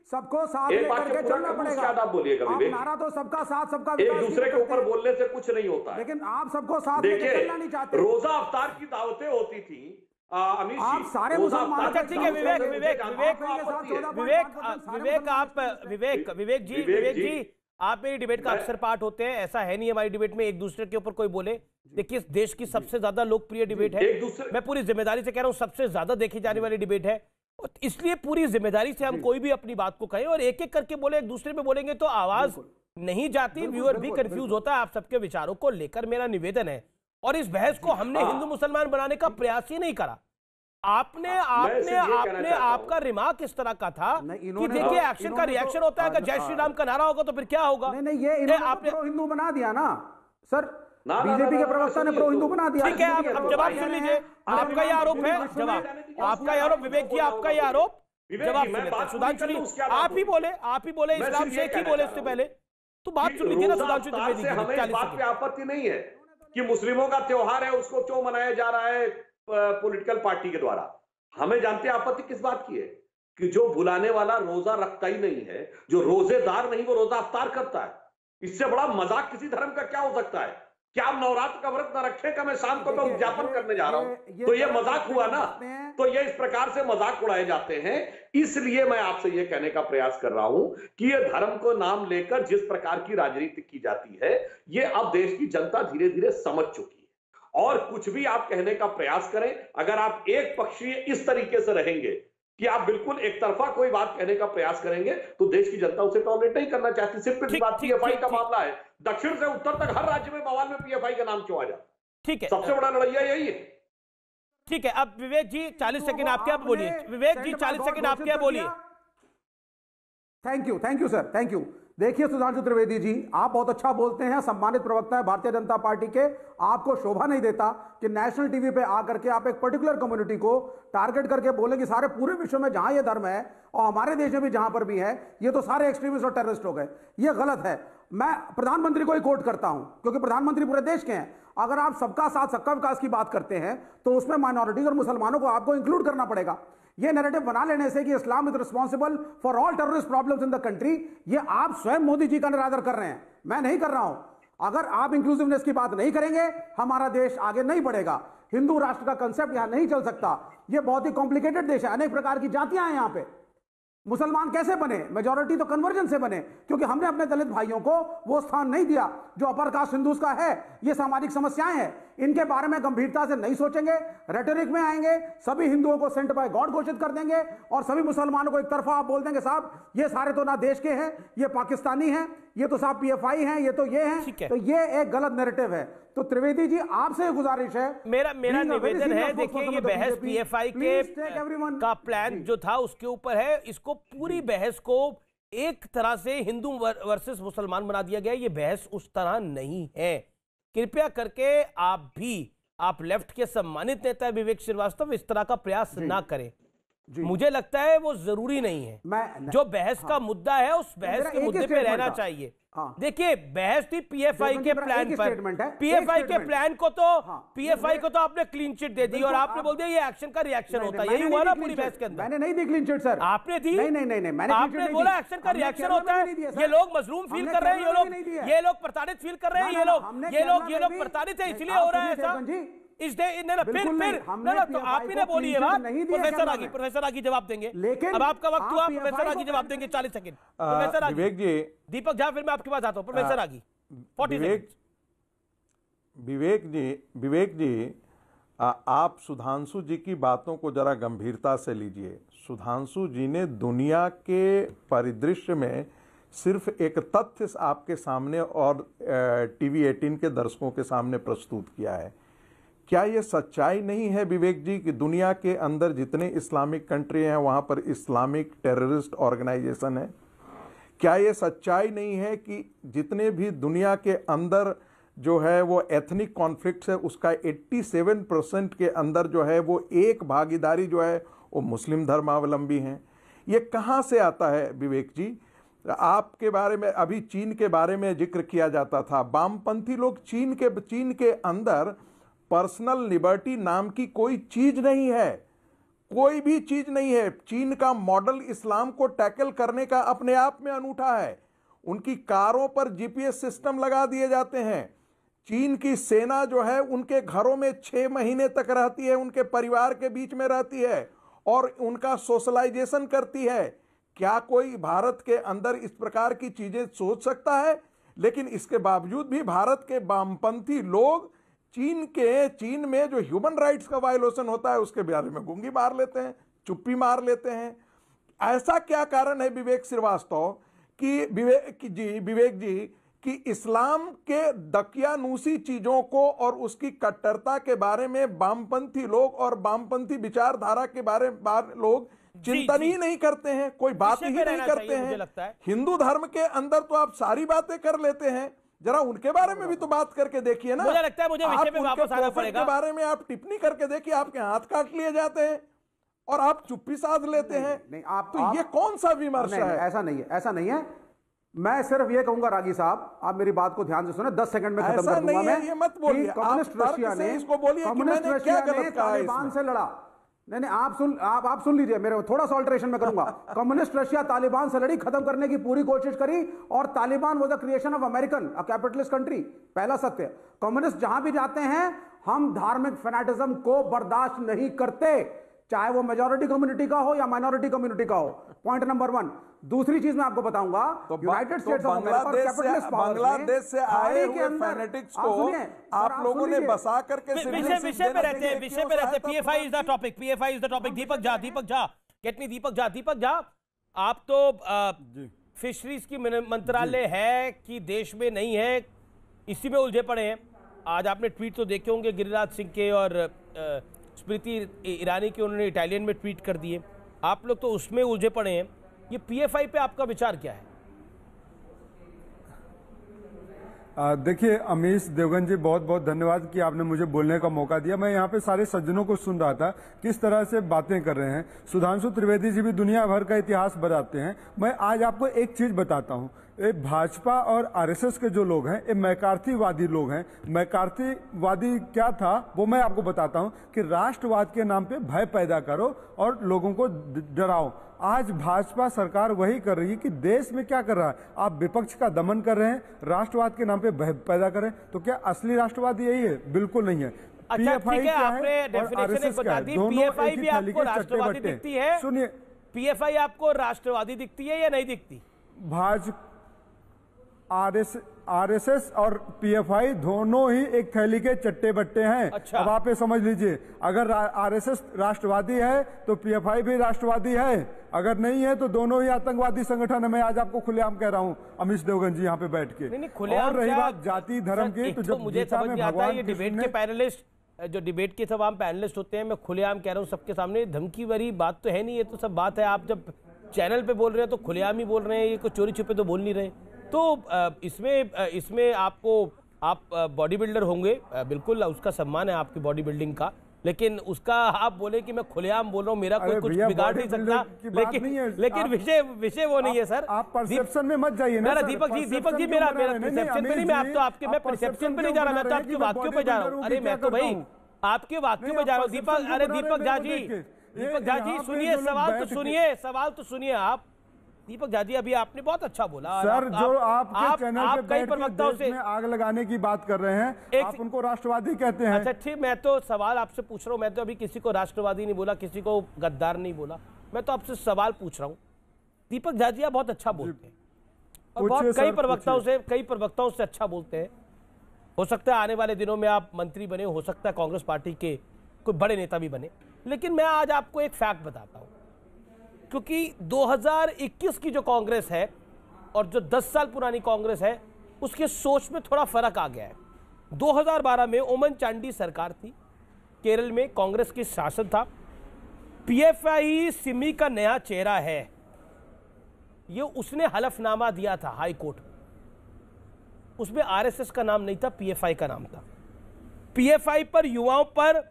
सबको साथ लेकर के चलना पड़ेगा। आप बोलिएगा विवेक, नारा तो सबका साथ सबका एक दूसरे के ऊपर बोलने से कुछ नहीं होता है, लेकिन आप सबको साथ लेकर चलना नहीं चाहते। रोजा अफ्तार की दावतें होती थी अमीर आप सारे मुसलमान। अच्छा ठीक है, विवेक जी आप मेरी डिबेट का अक्सर पार्ट होते हैं, ऐसा है नहीं हमारी डिबेट में एक दूसरे के ऊपर कोई बोले। देखिए, देश की सबसे ज्यादा लोकप्रिय डिबेट है, मैं पूरी जिम्मेदारी से कह रहा हूं, सबसे ज्यादा देखी जाने वाली डिबेट है, इसलिए पूरी जिम्मेदारी से हम कोई भी अपनी बात को कहें और एक एक करके बोले, एक दूसरे पे बोलेंगे तो आवाज नहीं जाती, व्यूअर भी कंफ्यूज होता है। आप सबके विचारों को लेकर मेरा निवेदन है, और इस बहस को हमने हिंदू मुसलमान बनाने का प्रयास ही नहीं करा। आपने आपका रिमार्क इस तरह का था कि देखिए एक्शन का रिएक्शन होता है, अगर जय श्री राम का नारा होगा तो फिर क्या होगा? नहीं, ये आपने हिंदू बना दिया ना सर। बीजेपी के प्रवक्ता ने प्रो हिंदू बना दिया। ठीक है, अब जवाब सुन लीजिए। आपका ये आरोप है, जवाब आपका ये आरोप, विवेक जी आपका ये आरोप, जवाब सुन लेते हैं। सुधांशु जी आप ही बोले इस्लाम शेख ही बोले इससे पहले, तो बात सुन लीजिए ना सुधांशु त्रिवेदी जी। हमें इस बात पे आपत्ति नहीं है कि मुस्लिमों का त्योहार है उसको क्यों मनाया जा रहा है पॉलिटिकल पार्टी के द्वारा। हमें जानते हैं आपत्ति किस बात की है कि जो बुलाने वाला रोजा रखता ही नहीं है, जो रोजेदार नहीं वो रोजा अफ्तार करता है। इससे बड़ा मजाक किसी धर्म का क्या हो सकता है? क्या आप नवरात्र का व्रत न रखें का मैं शाम को मैं उद्यापन करने जा रहा हूं, तो ये मजाक हुआ ना। तो ये इस प्रकार से मजाक उड़ाए जाते हैं। इसलिए मैं आपसे ये कहने का प्रयास कर रहा हूं कि ये धर्म को नाम लेकर जिस प्रकार की राजनीति की जाती है, ये अब देश की जनता धीरे धीरे समझ चुकी है। और कुछ भी आप कहने का प्रयास करें, अगर आप एक पक्षीय इस तरीके से रहेंगे कि आप बिल्कुल एक तरफा कोई बात कहने का प्रयास करेंगे, तो देश की जनता उसे टॉलरेट नहीं करना चाहती। सिर्फ इस बात पीएफआई का मामला है, दक्षिण से उत्तर तक हर राज्य में बवाल में पीएफआई का नाम क्यों आ जाता? ठीक है, सबसे बड़ा लड़ाइया यही है। ठीक है, अब विवेक जी 40 सेकंड आप क्या बोलिए। विवेक जी 40 सेकंड आप क्या बोलिए। Thank you sir, thank you. देखिए सुधांशु त्रिवेदी जी, आप बहुत अच्छा बोलते हैं, सम्मानित प्रवक्ता है भारतीय जनता पार्टी के। आपको शोभा नहीं देता कि नेशनल टीवी पे आकर के आप एक पर्टिकुलर कम्युनिटी को टारगेट करके बोले कि सारे पूरे विश्व में जहां ये धर्म है और हमारे देश में भी जहां पर भी है, ये तो सारे एक्सट्रीमिस्ट और टेररिस्ट हो गए। ये गलत है। मैं प्रधानमंत्री को ही कोट करता हूं क्योंकि प्रधानमंत्री पूरे देश के हैं। अगर आप सबका साथ सबका विकास की बात करते हैं तो उसमें माइनॉरिटीज और मुसलमानों को आपको इंक्लूड करना पड़ेगा। ये नैरेटिव बना लेने से कि Islam is responsible for all terrorist problems in the country, ये आप स्वयं मोदी जी का निरादर कर रहे हैं, मैं नहीं कर रहा हूं। अगर आप इंक्लूसिवनेस की बात नहीं करेंगे, हमारा देश आगे नहीं बढ़ेगा। हिंदू राष्ट्र का कंसेप्ट यहां नहीं चल सकता। यह बहुत ही कॉम्प्लिकेटेड देश है, अनेक प्रकार की जातियां हैं यहां पे। मुसलमान कैसे बने? मेजॉरिटी तो कन्वर्जन से बने, क्योंकि हमने अपने दलित भाइयों को वो स्थान नहीं दिया जो अपर कास्ट हिंदूज का है। ये सामाजिक समस्याएं हैं, इनके बारे में गंभीरता से नहीं सोचेंगे, रेटोरिक में आएंगे, सभी हिंदुओं को सेंट बाय गॉड घोषित कर देंगे और सभी मुसलमानों को एक तरफा आप बोल देंगे साहब ये सारे तो ना देश के हैं, ये पाकिस्तानी हैं, ये तो साहब पीएफआई हैं, ये तो ये हैं। तो ये एक गलत नैरेटिव है। तो त्रिवेदी जी आपसे गुजारिश है, मेरा निवेदन है, देखिए ये बहस पीएफआई के का प्लान जो था उसके ऊपर है। इसको पूरी बहस को एक तरह से हिंदू वर्सेस मुसलमान बना दिया गया। ये बहस उस तरह नहीं है। कृपया करके आप लेफ्ट के सम्मानित नेता विवेक श्रीवास्तव इस तरह का प्रयास ना करें। मुझे लगता है वो जरूरी नहीं है। जो बहस का मुद्दा है उस बहस के मुद्दे पे रहना चाहिए। देखिए बहस थी पीएफआई के प्लान पर। पीएफआई के प्लान को तो आपने क्लीन चिट दे दी और आपने बोल दिया ये एक्शन का रिएक्शन होता है। यही हुआ ना पूरी बहस के अंदर। मैंने नहीं दी क्लीन चिट सर। आपने दी? नहीं, आपने बोला एक्शन का रिएक्शन होता है। ये लोग मजलूम फील कर रहे हैं, ये लोग प्रताड़ित फील कर रहे हैं, ये लोग प्रताड़ित है इसलिए हो रहा है ऐसा। तो आप ही ने बोली है बात। प्रोफेसर आगे जवाब देंगे, लेकिन अब आपका वक्त हुआ। प्रोफेसर आगे जवाब देंगे 40 सेकंड। प्रोफेसर आगे, विवेक जी, दीपक झा, फिर मैं आपके पास आता हूं। प्रोफेसर आगे 40 सेकंड। विवेक जी, आप सुधांशु जी की बातों को जरा गंभीरता से लीजिए। सुधांशु जी ने दुनिया के परिदृश्य में सिर्फ एक तथ्य आपके सामने और टीवी 18 के दर्शकों के सामने प्रस्तुत किया है। क्या ये सच्चाई नहीं है विवेक जी कि दुनिया के अंदर जितने इस्लामिक कंट्री हैं वहाँ पर इस्लामिक टेररिस्ट ऑर्गेनाइजेशन है? क्या ये सच्चाई नहीं है कि जितने भी दुनिया के अंदर जो है वो एथनिक कॉन्फ्लिक्ट्स है उसका 87% के अंदर जो है वो एक भागीदारी जो है वो मुस्लिम धर्मावलंबी हैं? ये कहाँ से आता है विवेक जी? आपके बारे में अभी चीन के बारे में जिक्र किया जाता था। वामपंथी लोग चीन के अंदर पर्सनल लिबर्टी नाम की कोई चीज नहीं है, कोई भी चीज नहीं है। चीन का मॉडल इस्लाम को टैकल करने का अपने आप में अनूठा है। उनकी कारों पर जीपीएस सिस्टम लगा दिए जाते हैं। चीन की सेना जो है उनके घरों में 6 महीने तक रहती है, उनके परिवार के बीच में रहती है और उनका सोशलाइजेशन करती है। क्या कोई भारत के अंदर इस प्रकार की चीजें सोच सकता है? लेकिन इसके बावजूद भी भारत के वामपंथी लोग चीन में जो ह्यूमन राइट्स का वायलेशन होता है उसके बारे में गूंगी मार लेते हैं, चुप्पी मार लेते हैं। ऐसा क्या कारण है विवेक श्रीवास्तव कि विवेक जी कि इस्लाम के दकियानूसी चीजों को और उसकी कट्टरता के बारे में वामपंथी लोग और वामपंथी विचारधारा के बारे में लोग चिंतन ही नहीं करते हैं, कोई बात ही नहीं करते हैं। हिंदू धर्म के अंदर तो आप सारी बातें कर लेते हैं, जरा उनके बारे में भी तो बात करके देखिए ना। मुझे लगता है मुझे विषय पे वापस आना पड़ेगा। के बारे में आप टिप्पणी करके देखिए, आपके हाथ काट लिए जाते हैं और आप चुप्पी साध लेते हैं। नहीं, आप तो ये कौन सा विमर्श है? ऐसा नहीं है, ऐसा नहीं है। मैं सिर्फ ये कहूंगा रागी साहब, आप मेरी बात को ध्यान से सुने, 10 सेकंड में खत्म कर दूंगा मैं। ये मत बोलिए, कम्युनिस्ट रशिया ने इसको बोलिए कि मैंने क्या गलत कहा है तालिबान से लड़ा। नहीं, आप सुन लीजिए, मेरे थोड़ा सा ऑल्टरेशन में करूंगा। कम्युनिस्ट रशिया तालिबान से लड़ी, खत्म करने की पूरी कोशिश करी, और Taliban was the creation of American, a capitalist country. पहला सत्य। कम्युनिस्ट जहां भी जाते हैं, हम धार्मिक फैनेटिज्म को बर्दाश्त नहीं करते, चाहे वो मेजॉरिटी कम्युनिटी का हो या माइनॉरिटी कम्युनिटी का हो। Point number 1। दूसरी चीज मैं आपको बताऊंगा, यूनाइटेड स्टेट्स ऑफ अमेरिका और कैपिटलिस्ट बांग्लादेश से आए हुए फैनेटिक्स को आप लोगों ने बसा करके विषय पे रहते PFI is the topic. Deepak Jha, get me Deepak Jha, आप तो फिशरीज की मंत्रालय है कि देश में नहीं है, इसी में उलझे पड़े हैं। आज आपने ट्वीट तो देखे होंगे गिरिराज सिंह के और स्मृति ईरानी के, उन्होंने इटालियन में ट्वीट कर दिए। आप लोग तो उसमें उलझे पड़े हैं। ये पीएफआई पे आपका विचार क्या है? देखिए अमीश देवगन जी, बहुत बहुत धन्यवाद कि आपने मुझे बोलने का मौका दिया। मैं यहाँ पे सारे सज्जनों को सुन रहा था किस तरह से बातें कर रहे हैं। सुधांशु त्रिवेदी जी भी दुनिया भर का इतिहास बताते हैं। मैं आज आपको एक चीज बताता हूँ। ये भाजपा और आरएसएस के जो लोग हैं, ये मैकार्थीवादी लोग हैं। मैकार्थीवादी क्या था वो मैं आपको बताता हूँ कि राष्ट्रवाद के नाम पे भय पैदा करो और लोगों को डराओ। आज भाजपा सरकार वही कर रही है कि देश में क्या कर रहा है, आप विपक्ष का दमन कर रहे हैं, राष्ट्रवाद के नाम पे भय पैदा कर रहे हैं। तो क्या असली राष्ट्रवाद यही है? बिल्कुल नहीं है। अच्छा ठीक है, आपने डेफिनेशन बता दी। पीएफआई भी आपको राष्ट्रवादी दिखती है? सुनिए, पीएफआई आपको राष्ट्रवादी दिखती है या नहीं दिखती? भाजपा, आरएसएस और पीएफआई दोनों ही एक थैली के चट्टे बट्टे हैं। अच्छा। अब आप ये समझ लीजिए, अगर आरएसएस राष्ट्रवादी है तो पीएफआई भी राष्ट्रवादी है, अगर नहीं है तो दोनों ही आतंकवादी संगठन है। मैं आज आपको खुलेआम कह रहा हूं अमीश देवगन जी यहाँ पे बैठ के। और रही बात जाति धर्म की, तो जब मुझे समझ में आता है ये डिबेट के पैनलिस्ट, जो डिबेट के तमाम पैनलिस्ट होते हैं, मैं खुलेआम कह रहा हूँ सबके सामने, धमकी भरी बात तो है नहीं, ये तो सब बात है। आप जब चैनल पे बोल रहे हैं तो खुलेआम ही बोल रहे हैं, ये कोई चोरी छुपे तो बोल नहीं रहे। तो इसमें आप बॉडी बिल्डर होंगे, बिल्कुल उसका सम्मान है आपकी बॉडी बिल्डिंग का, लेकिन उसका आप बोले कि मैं खुलेआम बोल रहा हूँ, मेरा कोई कुछ बिगाड़ नहीं सकता। लेकिन विषय वो नहीं है सर। आप परसेप्शन में मत जाइए ना। दीपक जी मेरा परसेप्शन पे नहीं, मैं परसेप्शन पे नहीं जा रहा, मैं तो आपके वाक्यों पे जा रहा हूँ। अरे मैं तो भाई आपके वाक्यों पे जा रहा हूँ दीपक। अरे दीपक झा जी सुनिए, सवाल तो सुनिए आप। दीपक झा जी, अभी आपने बहुत अच्छा बोला सर। जो आपके चैनल पे कई प्रवक्ताओं से आग लगाने की बात कर रहे हैं, आप उनको राष्ट्रवादी कहते हैं। अच्छा ठीक, मैं तो सवाल आपसे पूछ रहा हूँ। मैं तो अभी किसी को राष्ट्रवादी नहीं बोला, किसी को गद्दार नहीं बोला, मैं तो आपसे सवाल पूछ रहा हूँ। दीपक झा जी आप बहुत अच्छा बोलते हैं और बहुत कई प्रवक्ताओं से अच्छा बोलते हैं। हो सकता है आने वाले दिनों में आप मंत्री बने, हो सकता है कांग्रेस पार्टी के कोई बड़े नेता भी बने। लेकिन मैं आज आपको एक फैक्ट बताता हूं, क्योंकि 2021 की जो कांग्रेस है और जो 10 साल पुरानी कांग्रेस है, उसके सोच में थोड़ा फर्क आ गया है। 2012 में ओमन चांडी सरकार थी, केरल में कांग्रेस की शासन था। पीएफआई सिमी का नया चेहरा है, ये उसने हलफनामा दिया था हाई कोर्ट में। उसमें आरएसएस का नाम नहीं था, पीएफआई का नाम था। पीएफआई पर युवाओं पर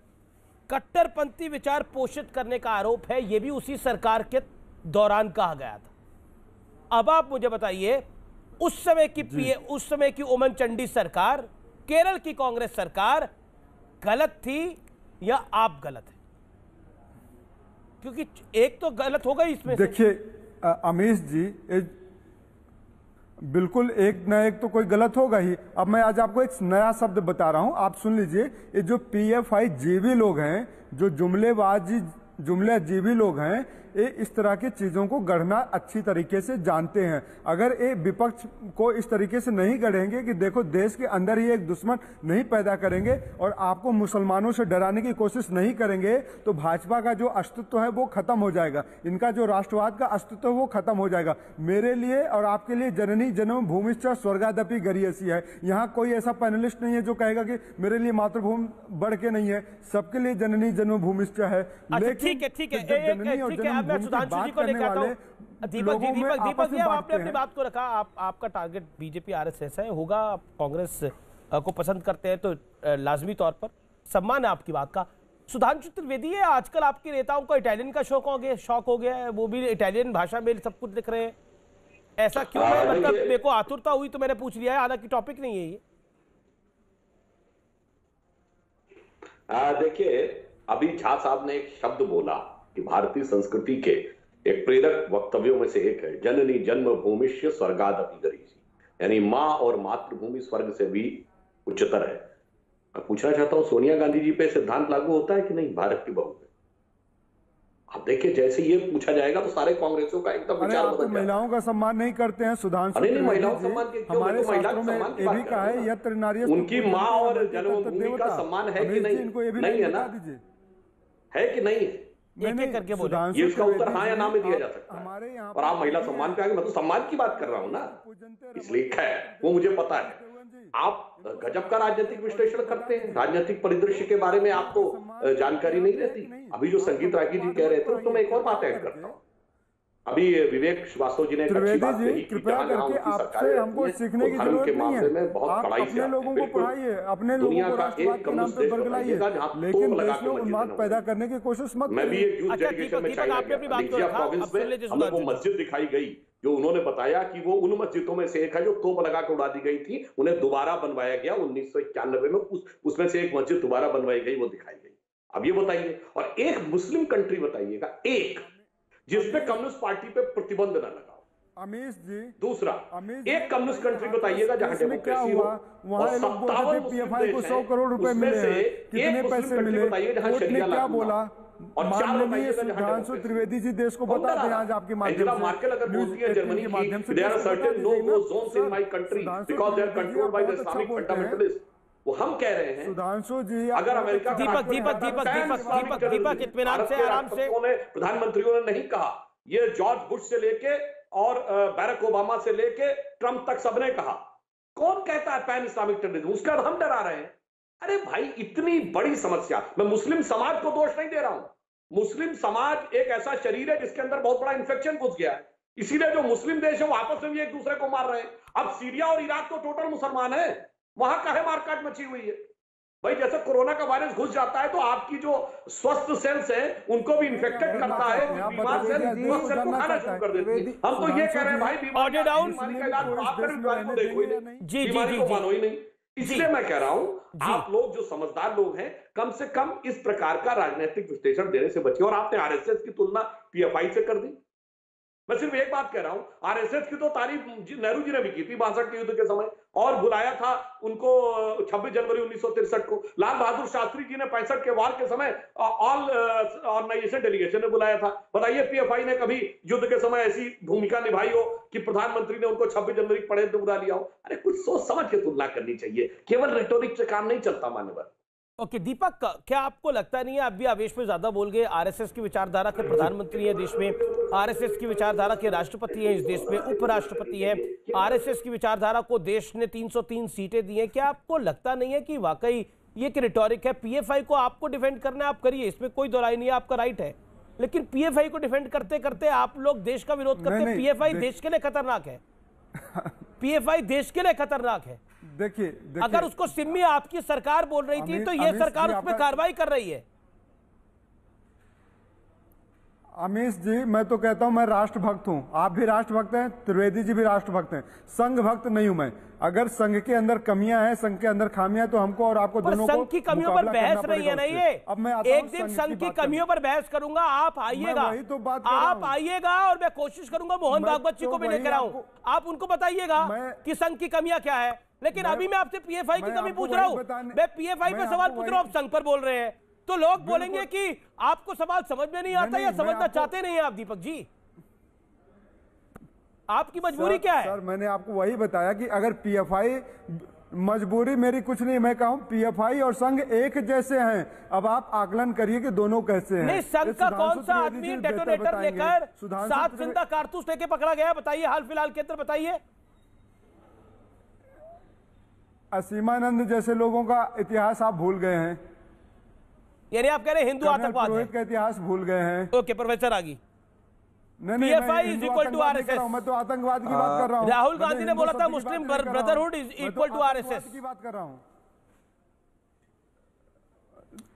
कट्टरपंथी विचार पोषित करने का आरोप है, यह भी उसी सरकार के दौरान कहा गया था। अब आप मुझे बताइए, उस समय की ओमन चांडी सरकार, केरल की कांग्रेस सरकार गलत थी या आप गलत है? क्योंकि एक तो गलत होगा इसमें। देखिए अमीश जी, बिल्कुल एक न एक तो कोई गलत होगा ही। अब मैं आज आपको एक नया शब्द बता रहा हूं, आप सुन लीजिए। ये जो पीएफआई जीवी लोग हैं, जो जुमलेजीवी लोग हैं, ये इस तरह की चीजों को गढ़ना अच्छी तरीके से जानते हैं। अगर ये विपक्ष को इस तरीके से नहीं गढ़ेंगे कि देखो देश के अंदर ही एक दुश्मन नहीं पैदा करेंगे और आपको मुसलमानों से डराने की कोशिश नहीं करेंगे, तो भाजपा का जो अस्तित्व है वो खत्म हो जाएगा। इनका जो राष्ट्रवाद का अस्तित्व है वो खत्म हो जाएगा। मेरे लिए और आपके लिए जननी जन्मभूमिश्च स्वर्गादपि गरीयसी है। यहाँ कोई ऐसा पैनलिस्ट नहीं है जो कहेगा कि मेरे लिए मातृभूमि बढ़ के नहीं है। सबके लिए जननी जन्मभूमिश्च है। लेकिन ठीक है, मैं सुधांशु जी को लेकर आता हूं। दीपक जी, आपने अपनी बात को रखा, आपका टारगेट बीजेपी आरएसएस है, होगा आप कांग्रेस को पसंद करते हैं तो लाजमी तौर पर सम्मान है आपकी बात का। सुधांशु त्रिवेदी है, आजकल आपके नेताओं को इटालियन का शौक हो गया है, वो भी इटालियन भाषा में सब कुछ लिख रहे हैं, ऐसा क्यों है? मतलब मेरे को आतुरता हुई तो मैंने पूछ लिया है, हालांकि टॉपिक नहीं है ये। देखिए, अभी झा साहब ने एक शब्द बोला कि भारतीय संस्कृति के एक प्रेरक वक्तव्यों में से एक है, जननी जन्मभूमिश्च स्वर्गादपि गरीयसी, यानी मां और मातृभूमि स्वर्ग से भी उच्चतर है। मैं पूछना चाहता हूं, सोनिया गांधी जी पे सिद्धांत लागू होता है कि नहीं भारत की बहू पे? आप देखिए, जैसे ये पूछा जाएगा तो सारे कांग्रेसों का एकदम विचार बदल जाएगा। महिलाओं का सम्मान नहीं करते हैं सुधांशु? नहीं, महिलाओं का सम्मान हमारे शास्त्रों में ये भी कहा है, यत्र नार्यस्तु, उनकी माँ और जन्मभूमि का सम्मान है कि नहीं? नहीं है ना? है कि नहीं है? एक करके बोला, ये उसका उत्तर हाँ या ना में दिया जा सकता है। और आप महिला सम्मान पे आगे, मैं तो सम्मान की बात कर रहा हूं ना, इसलिए है वो मुझे पता है। आप गजब का राजनीतिक विश्लेषण करते हैं, राजनीतिक परिदृश्य के बारे में आपको जानकारी नहीं रहती। अभी जो संगीत रागी जी कह रहे थे, तो मैं एक और बात ऐड करता हूँ। अभी विवेक श्रीवास्तव जी ने एक अच्छी बात कही कि जहां जहां उनकी सरकारें हमको सीखने की जरूरत नहीं है, में बहुत कड़ाई से अपने लोगों को पढ़ाइए, अपने लोगों को राष्ट्रवाद के नाम पे बरगलाइए, लेकिन देश में उन्माद पैदा करने की कोशिश मत करिए। मैं भी एक यूथ डेलीगेशन में मस्जिद दिखाई गई, जो उन्होंने बताया कि वो उन मस्जिदों में से एक है जो तोप लगा के उड़ा दी गई थी, उन्हें दोबारा बनवाया गया 1991 में, उसमें से एक मस्जिद दोबारा बनवाई गई, वो दिखाई गई। अब ये बताइए, और एक मुस्लिम कंट्री बताइएगा, एक जिसपे कम्युनिस्ट पार्टी पे प्रतिबंध न लगाओ। अमीश जी, दूसरा एक कम्युनिस्ट कंट्री बताइएगा जहां डेमोक्रेसी हो, वहां 57 पीएफआई को 100 करोड़ रुपए मिले हैं, कितने पैसे मिले, कोर्ट ने क्या बोला? मान लीजिए सुधांशु त्रिवेदी जी देश को बता दें आज आपके माध्यम से, मार्केल अगर बोलती है जर्मनी की, there are certain no go zones in my country because they are controlled by the Islamic fundamentalist. वो हम कह रहे हैं सुधांशु जी, अगर अमेरिका दीपक इत्मीनान से, आराम से, प्रधानमंत्रियों ने नहीं कहा, ये जॉर्ज बुश से लेके और बैरक ओबामा से लेके ट्रंप तक सबने कहा। कौन कहता है पैन इस्लामिक टेररिज्म? उसका हम डरा रहे हैं। अरे भाई, इतनी बड़ी समस्या, मैं मुस्लिम समाज को दोष नहीं दे रहा हूं। मुस्लिम समाज एक ऐसा शरीर है जिसके अंदर बहुत बड़ा इंफेक्शन घुस गया है, इसीलिए जो मुस्लिम देश है वो आपस में भी एक दूसरे को मार रहे हैं। अब सीरिया और इराक तो टोटल मुसलमान है, वहां काहे मारकाट मची हुई है? भाई, जैसे कोरोना का वायरस घुस जाता है तो आपकी जो स्वस्थ सेल्स हैं उनको भी इन्फेक्टेड करता है, बीमार सेल को खाना शुरू कर देती है। हम तो ये कह रहे हैं भाई, बीमारी का इलाज आप करें, बीमारी को देखो ही नहीं, बीमारी को मानो ही नहीं। इसलिए मैं कह रहा हूं, आप लोग जो समझदार लोग हैं, कम से कम इस प्रकार का राजनीतिक विश्लेषण देने से बचिए। और आपने आरएसएस की तुलना पीएफआई से कर दी। मैं सिर्फ एक बात कह रहा हूं, आरएसएस की तो तारीफ नेहरू जी ने भी की थी 62 के युद्ध के समय, और बुलाया था उनको 26 जनवरी 1963 को। लाल बहादुर शास्त्री जी ने 65 के वार के समय ऑल ऑर्गेनाइजेशन डेलीगेशन ने बुलाया था। बताइए, पीएफआई ने कभी युद्ध के समय ऐसी भूमिका निभाई हो कि प्रधानमंत्री ने उनको 26 जनवरी परेड में बुला लिया हो? अरे कुछ सोच समझ के तुलना करनी चाहिए, केवल रिटोरिक से काम नहीं चलता मान्यवर। ओके दीपक, क्या आपको लगता नहीं है, आप भी आवेश में ज्यादा बोल गए, आरएसएस की विचारधारा के प्रधानमंत्री हैं देश में, आरएसएस की विचारधारा के राष्ट्रपति हैं इस देश में, उपराष्ट्रपति हैं, आरएसएस की विचारधारा को देश ने 303 सीटें दी हैं, क्या आपको लगता नहीं है कि वाकई ये एक रिटोरिक है? पीएफआई को आपको डिफेंड करना है, आप करिए, इसमें कोई दोराई नहीं है, आपका राइट है, लेकिन पीएफआई को डिफेंड करते करते आप लोग देश का विरोध करते हैं। पीएफआई देश के लिए खतरनाक है, पीएफआई देश के लिए खतरनाक है। देखिए, अगर उसको सिम्मी आपकी सरकार बोल रही थी तो ये सरकार उस पर कार्रवाई कर रही है। अमीश जी, मैं तो कहता हूं मैं राष्ट्रभक्त हूं, आप भी राष्ट्रभक्त हैं, त्रिवेदी जी भी राष्ट्रभक्त हैं, संघ भक्त नहीं हूं मैं। अगर संघ के अंदर कमियां हैं, संघ के अंदर खामियां, तो हमको और आपको दोनों को संघ की कमियों पर बहस नहीं है ना ये। अब मैं एक दिन संघ की कमियों पर बहस करूंगा, आप आइएगा, आप आइएगा और मैं कोशिश करूंगा मोहन भागवत जी को भी लेकर आऊं, आप उनको बताइएगा कि संघ की कमियां क्या है। लेकिन अभी मैं आपसे पीएफआई की कमी पूछ रहा हूं, मैं पीएफआई पे सवाल पूछ रहा हूं, आप संघ पर बोल रहे हैं, तो लोग बोलेंगे कि आपको सवाल समझ में नहीं आता या समझना चाहते नहीं है आप। दीपक जी, आपकी मजबूरी क्या है? सर, मैंने आपको वही बताया कि अगर पीएफआई, मजबूरी मेरी कुछ नहीं, मैं कहूं पीएफआई और संघ एक जैसे हैं। अब आप आकलन करिए कि दोनों कैसे हैं। नहीं, संघ का कौन सा आदमी डेटोनेटर लेकर 7 जिंदा कारतूस लेके पकड़ा गया, बताइए, हाल फिलहाल के अंदर बताइए। असीमानंद जैसे लोगों का इतिहास आप भूल गए हैं, यानी आप कह रहे हैं हिंदू आतंकवाद है का इतिहास भूल गए हैं। ओके, प्रोफेसर आगी। PFI is equal to RSS। मैं तो आतंकवाद की बात कर रहा हूँ। राहुल गांधी ने बोला था Muslim Brotherhood is equal to RSS की बात कर रहा हूँ।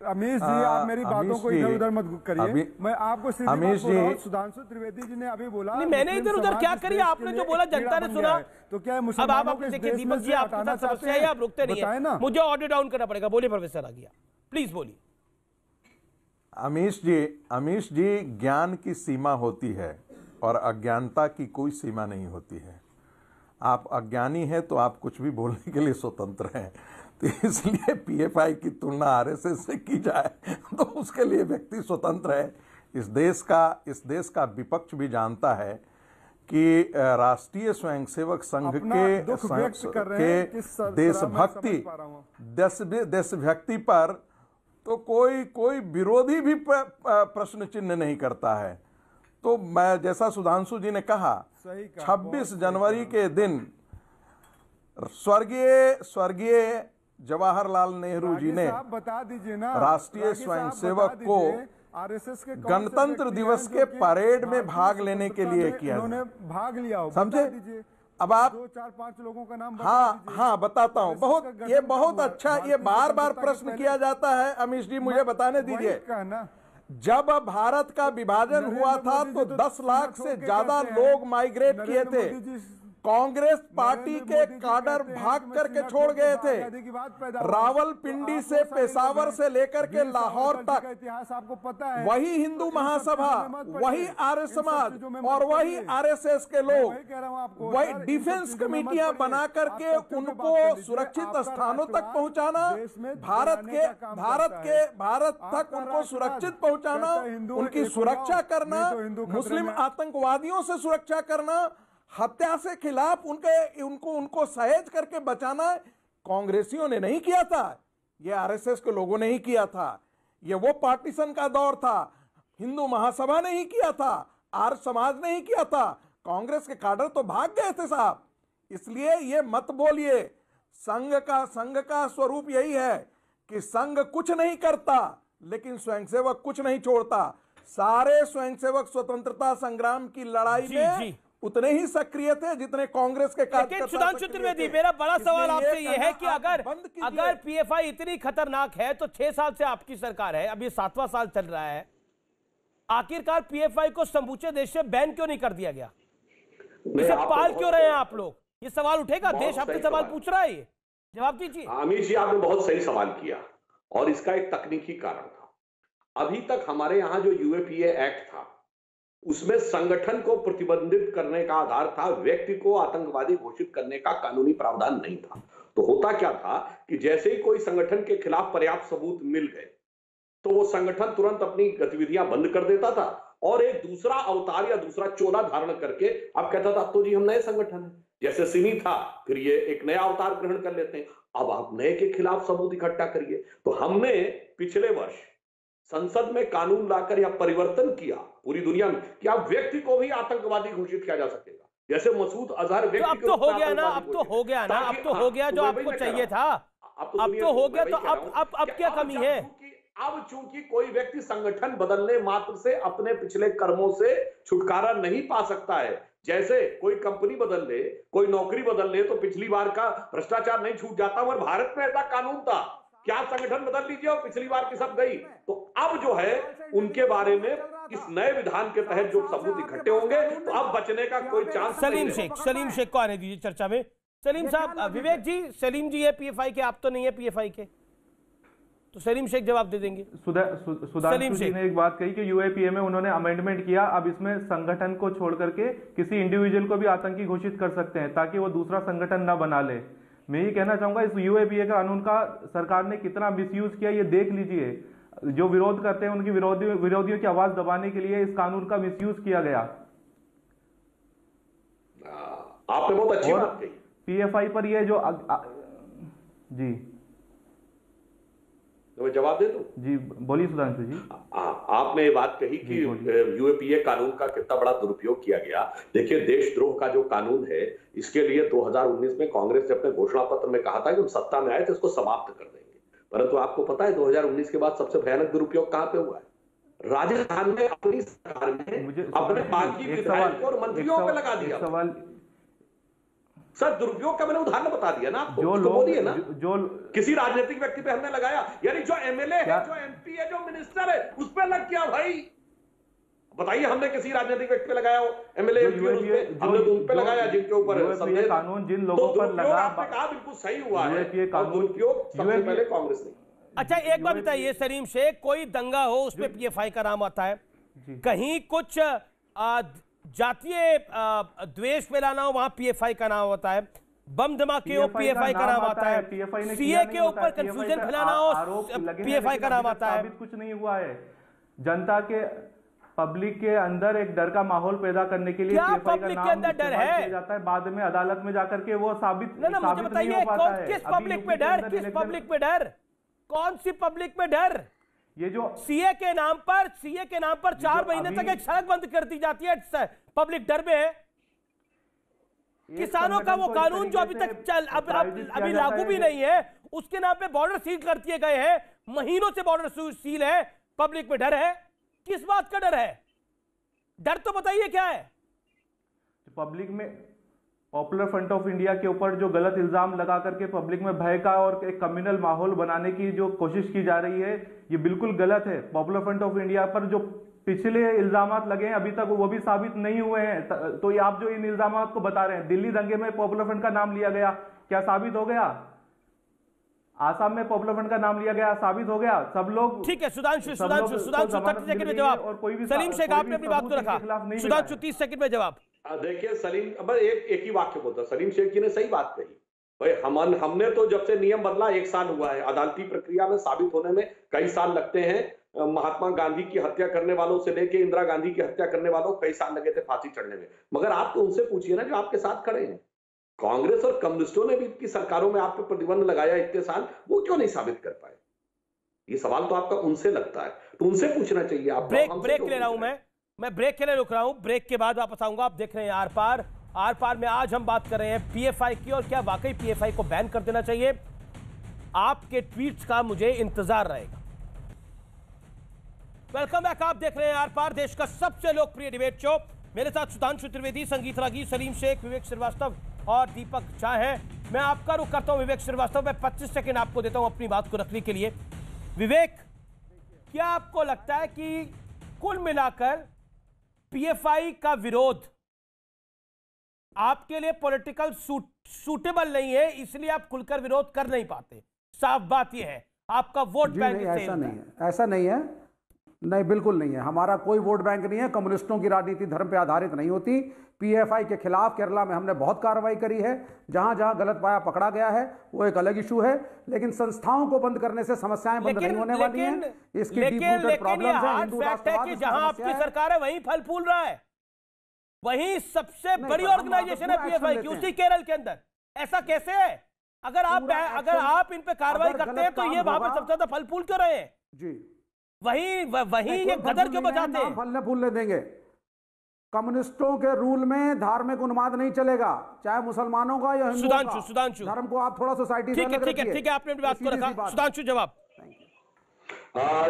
अमीश जी, आप मेरी बातों को इधर उधर मत करिए। मैं आपको सीधी बात बोल रहा हूं। सुधांशु त्रिवेदी जी ने अभी बोला, नहीं मैंने इधर उधर क्या करी, आपने जो बोला जनता ने सुना। तो क्या अब आप अपने देखिए दीपक जी, आपके साथ समस्या है, आप रुकते नहीं है, मुझे ऑडियो डाउन करना पड़ेगा। बोलिए प्रोफेसर आगिया, प्लीज बोलिए। अमीश जी, ज्ञान की सीमा होती है और अज्ञानता की कोई सीमा नहीं होती है। आप अज्ञानी हैं तो आप कुछ भी बोलने के लिए स्वतंत्र हैं, तो इसलिए PFI की तुलना RSS से की जाए तो उसके लिए व्यक्ति स्वतंत्र है। इस देश का विपक्ष भी जानता है कि राष्ट्रीय स्वयंसेवक संघ के देशभक्ति पर तो कोई विरोधी भी प्रश्न चिन्ह नहीं करता है। तो मैं, जैसा सुधांशु जी ने कहा, 26 जनवरी के दिन स्वर्गीय जवाहरलाल नेहरू जी ने बता दीजिए ना, राष्ट्रीय स्वयंसेवक को RSS के गणतंत्र दिवस के परेड में भाग लेने के लिए किया, उन्होंने भाग लिया, समझे? अब आप 2-4-5 लोगों का नाम हाँ बताता हूँ। बहुत अच्छा, ये बार बार प्रश्न किया जाता है। अमीश जी, मुझे बताने दीजिए, जब भारत का विभाजन हुआ था तो 10 लाख से ज्यादा लोग माइग्रेट किए थे। कांग्रेस पार्टी के काडर भाग करके छोड़ गए थे। रावलपिंडी से पेशावर से लेकर के लाहौर तक इतिहास आपको पता है। वही हिंदू महासभा, वही आर्य समाज और वही RSS के लोग, वही डिफेंस कमेटियां बना करके उनको सुरक्षित स्थानों तक पहुंचाना, भारत तक उनको सुरक्षित पहुंचाना, उनकी सुरक्षा करना, मुस्लिम आतंकवादियों से सुरक्षा करना, हत्या से खिलाफ उनको सहेज करके बचाना कांग्रेसियों ने नहीं किया था, ये RSS के लोगों ने ही किया था। ये वो पार्टीशन का दौर था, हिंदू महासभा ने ही किया था, आर्य समाज ने ही किया था। कांग्रेस के काडर तो भाग गए थे साहब। इसलिए ये मत बोलिए। संघ का स्वरूप यही है कि संघ कुछ नहीं करता लेकिन स्वयंसेवक कुछ नहीं छोड़ता। सारे स्वयंसेवक स्वतंत्रता संग्राम की लड़ाई में उतने ही सक्रिय थे जितने कांग्रेस के कार्यकर्ता। सुधांशु त्रिवेदी, मेरा बड़ा सवाल आपसे यह है कि अगर PFI इतनी खतरनाक है तो 6 साल से आपकी सरकार है, अभी 7वां साल चल रहा है, आखिरकार PFI को समूचे देश से बैन क्यों नहीं कर दिया गया? इसे पाल क्यों रहे हैं आप लोग? ये सवाल उठेगा, देश आपसे सवाल पूछ रहा है, ये जवाब दीजिए। अमीश जी, आपने बहुत सही सवाल किया और इसका एक तकनीकी कारण था। अभी तक हमारे यहाँ जो UAPA एक्ट था उसमें संगठन को प्रतिबंधित करने का आधार था, व्यक्ति को आतंकवादी घोषित करने का कानूनी प्रावधान नहीं था। तो होता क्या था कि जैसे ही कोई संगठन के खिलाफ पर्याप्त सबूत मिल गए तो वो संगठन तुरंत अपनी गतिविधियां बंद कर देता था और एक दूसरा अवतार या दूसरा चोला धारण करके अब कहता था तो जी हम नए संगठन है। जैसे सिमी था, फिर ये एक नया अवतार ग्रहण कर लेते हैं, अब आप नए के खिलाफ सबूत इकट्ठा करिए। तो हमने पिछले वर्ष संसद में कानून लाकर यह परिवर्तन किया पूरी दुनिया में कि अब व्यक्ति को भी आतंकवादी घोषित किया जा सकेगा। जैसे मसूद अजहर व्यक्ति अब तो हो गया ना, अब तो हो गया जो आपको चाहिए था, अब तो हो गया। तो अब क्या कमी है? अब चूंकि कोई व्यक्ति संगठन बदलने मात्र से अपने पिछले कर्मों से छुटकारा नहीं पा सकता है। जैसे कोई कंपनी बदल ले, कोई नौकरी बदल ले तो पिछली बार का भ्रष्टाचार नहीं छूट जाता, और भारत में ऐसा कानून था कि आप संगठन बदल लीजिए और पिछली बार की सब गई। तो अब जो है उनके बारे में इस नए विधान के तहत जो सबूत इकट्ठे होंगे तो अब बचने का कोई चांस नहीं है। सलीम शेख को आने दीजिए चर्चा में। सलीम साहब, विवेक जी, सलीम जी है PFI के, आप तो नहीं है PFI के, तो सलीम शेख जवाब दे देंगे। सुधांशु जी ने एक बात कही कि UAPA में उन्होंने अमेंडमेंट किया, अब इसमें संगठन को छोड़ करके किसी इंडिविजुअल को भी आतंकी घोषित कर सकते हैं ताकि वो दूसरा संगठन ना बना ले। मैं ये कहना चाहूंगा इस UAPA कानून का सरकार ने कितना मिसयूज किया ये देख लीजिए। जो विरोध करते हैं उनकी विरोधियों की आवाज दबाने के लिए इस कानून का मिसयूज किया गया। आपने बहुत अच्छी बात कही। PFI पर ये जो जी तो मैं जवाब दे दूं? जी बोलिए सुधांशु जी। आपने ये बात कही कि UAPA कानून का कितना बड़ा दुरुपयोग किया गया। देखिए, देशद्रोह का जो कानून है इसके लिए 2019 में कांग्रेस ने अपने घोषणा पत्र में कहा था कि हम सत्ता में आए तो इसको समाप्त कर देंगे, परंतु आपको पता है 2019 के बाद सबसे भयानक दुरुपयोग कहां पे हुआ है? राजस्थान में अपनी सरकार में अपने बाकी विधायकों और मंत्रियों पे लगा दिया। सवाल सर दुरुपयोग का मैंने उदाहरण बता दिया ना आपको, जो लोग है ना जो किसी राजनीतिक व्यक्ति पे हमने लगाया, यानी जो एमएलए है, जो एमपी है, जो मिनिस्टर है, उस पे लग गया भाई। बताइए हमने किसी राजनीतिक व्यक्ति पे लगाया हो, एमएलए हमने तो उन पे लगाया जिनके ऊपर कानून जिन लोगों पर लगा, आपने कहा बिल्कुल सही हुआ है, और दुरुपयोग सबसे पहले कांग्रेस ने। अच्छा एक बात बताइए सलीम शेख, कोई दंगा हो उसमें पीएफआई का नाम आता है, कहीं कुछ जातीय द्वेष फैलाना हो वहां पीएफआई का नाम होता है, बम धमाके हो पीएफआई का नाम आता है, सीए के ऊपर कंफ्यूजन फैलाना हो पीएफआई का नाम आता है। कुछ नहीं हुआ है, जनता के पब्लिक के अंदर एक डर का माहौल पैदा करने के लिए पीएफआई का नाम डर है जाता है, बाद में अदालत में जाकर के वो साबित मुझे बताइए किस पब्लिक पे डर, किस पब्लिक पे डर, कौन सी पब्लिक पे डर? ये जो सीए के नाम पर 4 महीने तक एक सड़क बंद कर दी जाती है, पब्लिक डर में है। किसानों का वो कानून जो अभी तक अभी लागू भी नहीं है, उसके नाम पे बॉर्डर सील कर दिए गए हैं, महीनों से बॉर्डर सील है, पब्लिक में डर है। किस बात का डर है? डर तो बताइए क्या है? पब्लिक में पॉपुलर फ्रंट ऑफ इंडिया के ऊपर जो गलत इल्जाम लगा करके पब्लिक में भय का और एक कम्युनल माहौल बनाने की जो कोशिश की जा रही है, ये बिल्कुल गलत है। पॉपुलर फ्रंट ऑफ इंडिया पर जो पिछले इल्जामात लगे हैं अभी तक वो भी साबित नहीं हुए हैं, तो ये आप जो इन इल्जामात को बता रहे हैं, दिल्ली दंगे में पॉपुलर फ्रंट का नाम लिया गया, क्या साबित हो गया? आसाम में पॉपुलर फ्रंट का नाम लिया गया, साबित हो गया? सब लोग ठीक है। सुधांशु 30 सेकंड में जवाब। और कोई भी सलीम शेख आपने अपनी बात को रखा, सुधांशु 30 सेकंड में जवाब। देखिए सलीम, अब एक ही वाक्य बोलता, सलीम शेख जी ने सही बात कही भाई। हमने तो जब से नियम बदला 1 साल हुआ है, अदालती प्रक्रिया में साबित होने में कई साल लगते हैं। महात्मा गांधी की हत्या करने वालों से लेके इंदिरा गांधी की हत्या करने वालों कई साल लगे थे फांसी चढ़ने में। मगर आप तो उनसे पूछिए ना जो आपके साथ खड़े हैं। कांग्रेस और कम्युनिस्टों ने भी इनकी सरकारों में आप पे प्रतिबंध लगाया इतने साल, वो क्यों नहीं साबित कर पाए? ये सवाल तो आपका उनसे लगता है, तो उनसे पूछना चाहिए। आप ब्रेक ले रहा हूं, मैं ब्रेक के लिए रुक रहा हूं, ब्रेक के बाद वापस आऊंगा। आप देख रहे हैं आर पार में आज हम बात कर रहे हैं पीएफआई की, और क्या वाकई पीएफआई को बैन कर देना चाहिए? आपके ट्वीट्स का मुझे इंतजार रहेगा। वेलकम बैक, आप देख रहे हैं आर पार, देश का सबसे लोकप्रिय डिबेट शो। मेरे साथ सुधांशु त्रिवेदी, संगीत रागी, सलीम शेख, विवेक श्रीवास्तव और दीपक झा है। मैं आपका रुख करता हूं विवेक श्रीवास्तव। मैं 25 सेकंड आपको देता हूं अपनी बात को रखने के लिए। विवेक, क्या आपको लगता है कि कुल मिलाकर पीएफआई का विरोध आपके लिए पॉलिटिकल सूटेबल नहीं है, इसलिए आप खुलकर विरोध कर नहीं पाते? साफ बात यह है, आपका वोट बैंक ऐसा नहीं है, नहीं बिल्कुल नहीं है। हमारा कोई वोट बैंक नहीं है। कम्युनिस्टों की राजनीति धर्म पे आधारित नहीं होती। पीएफआई के खिलाफ केरला में हमने बहुत कार्रवाई करी है, जहां जहां गलत पाया पकड़ा गया है वो एक अलग इशू है, लेकिन संस्थाओं को बंद करने से समस्याएं बंद नहीं होने वाली हैं। इसकी डीप रूटेड प्रॉब्लम्स हैं। हिंदू राष्ट्रवाद की जहां आपकी सरकार है वहीं फल फूल रहा है, वहीं सबसे बड़ी ऑर्गेनाइजेशन है पीएफआई की, उसी केरल के अंदर। ऐसा कैसे है? अगर आप इन पे कार्रवाई करते हैं तो ये वहां पर सबसे ज्यादा फल फूल क्यों रहे हैं? जी वहीं ये गदर क्यों बचाते हैं? फलने फूलने देंगे। कम्युनिस्टों के रूल में धार्मिक उन्माद नहीं चलेगा, चाहे मुसलमानों का या हिंदुओं का। सुधांशु धर्म को आप थोड़ा सोसाइटी से अलग रखिए। ठीक है, आपने अपनी बात को रखा। सुधांशु जवाब।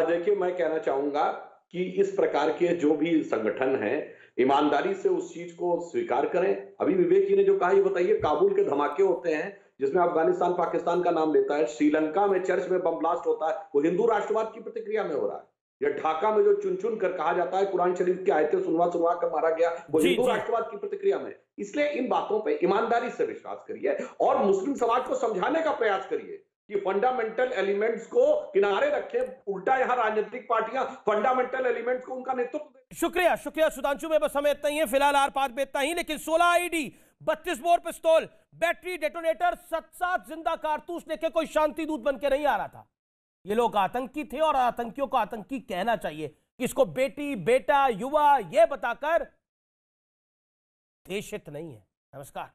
देखिए, मैं कहना चाहूंगा कि इस प्रकार के जो भी संगठन हैं ईमानदारी से उस चीज को स्वीकार करें। अभी विवेक जी ने जो कहा, ये बताइए, काबुल के धमाके होते हैं जिसमें अफगानिस्तान पाकिस्तान का नाम लेता है, श्रीलंका में चर्च में बम ब्लास्ट होता है, वो हिंदू राष्ट्रवाद की प्रतिक्रिया में हो रहा है। या ढाका में जो चुन चुन कर कहा जाता है कुरान शरीफ की आयतें सुनवा कर मारा गया, वो हिंदू राष्ट्रवाद की प्रतिक्रिया में। इसलिए इन बातों पे ईमानदारी से विश्वास करिए और मुस्लिम समाज को समझाने का प्रयास करिए कि फंडामेंटल एलिमेंट्स को किनारे रखें। उल्टा यहां राजनीतिक पार्टियां फंडामेंटल एलिमेंट्स को उनका नेतृत्व। शुक्रिया सुधांशु में बस हमें इतना ही है फिलहाल आर पार में इतना ही। लेकिन 16 आईडी, 32 बोर पिस्तौल, बैटरी, डेटोनेटर, 7 जिंदा कारतूस लेके कोई शांति दूत बन के नहीं आ रहा था। ये लोग आतंकी थे और आतंकियों को आतंकी कहना चाहिए। किसको बेटी, बेटा, युवा ये बताकर देश हित नहीं है। नमस्कार।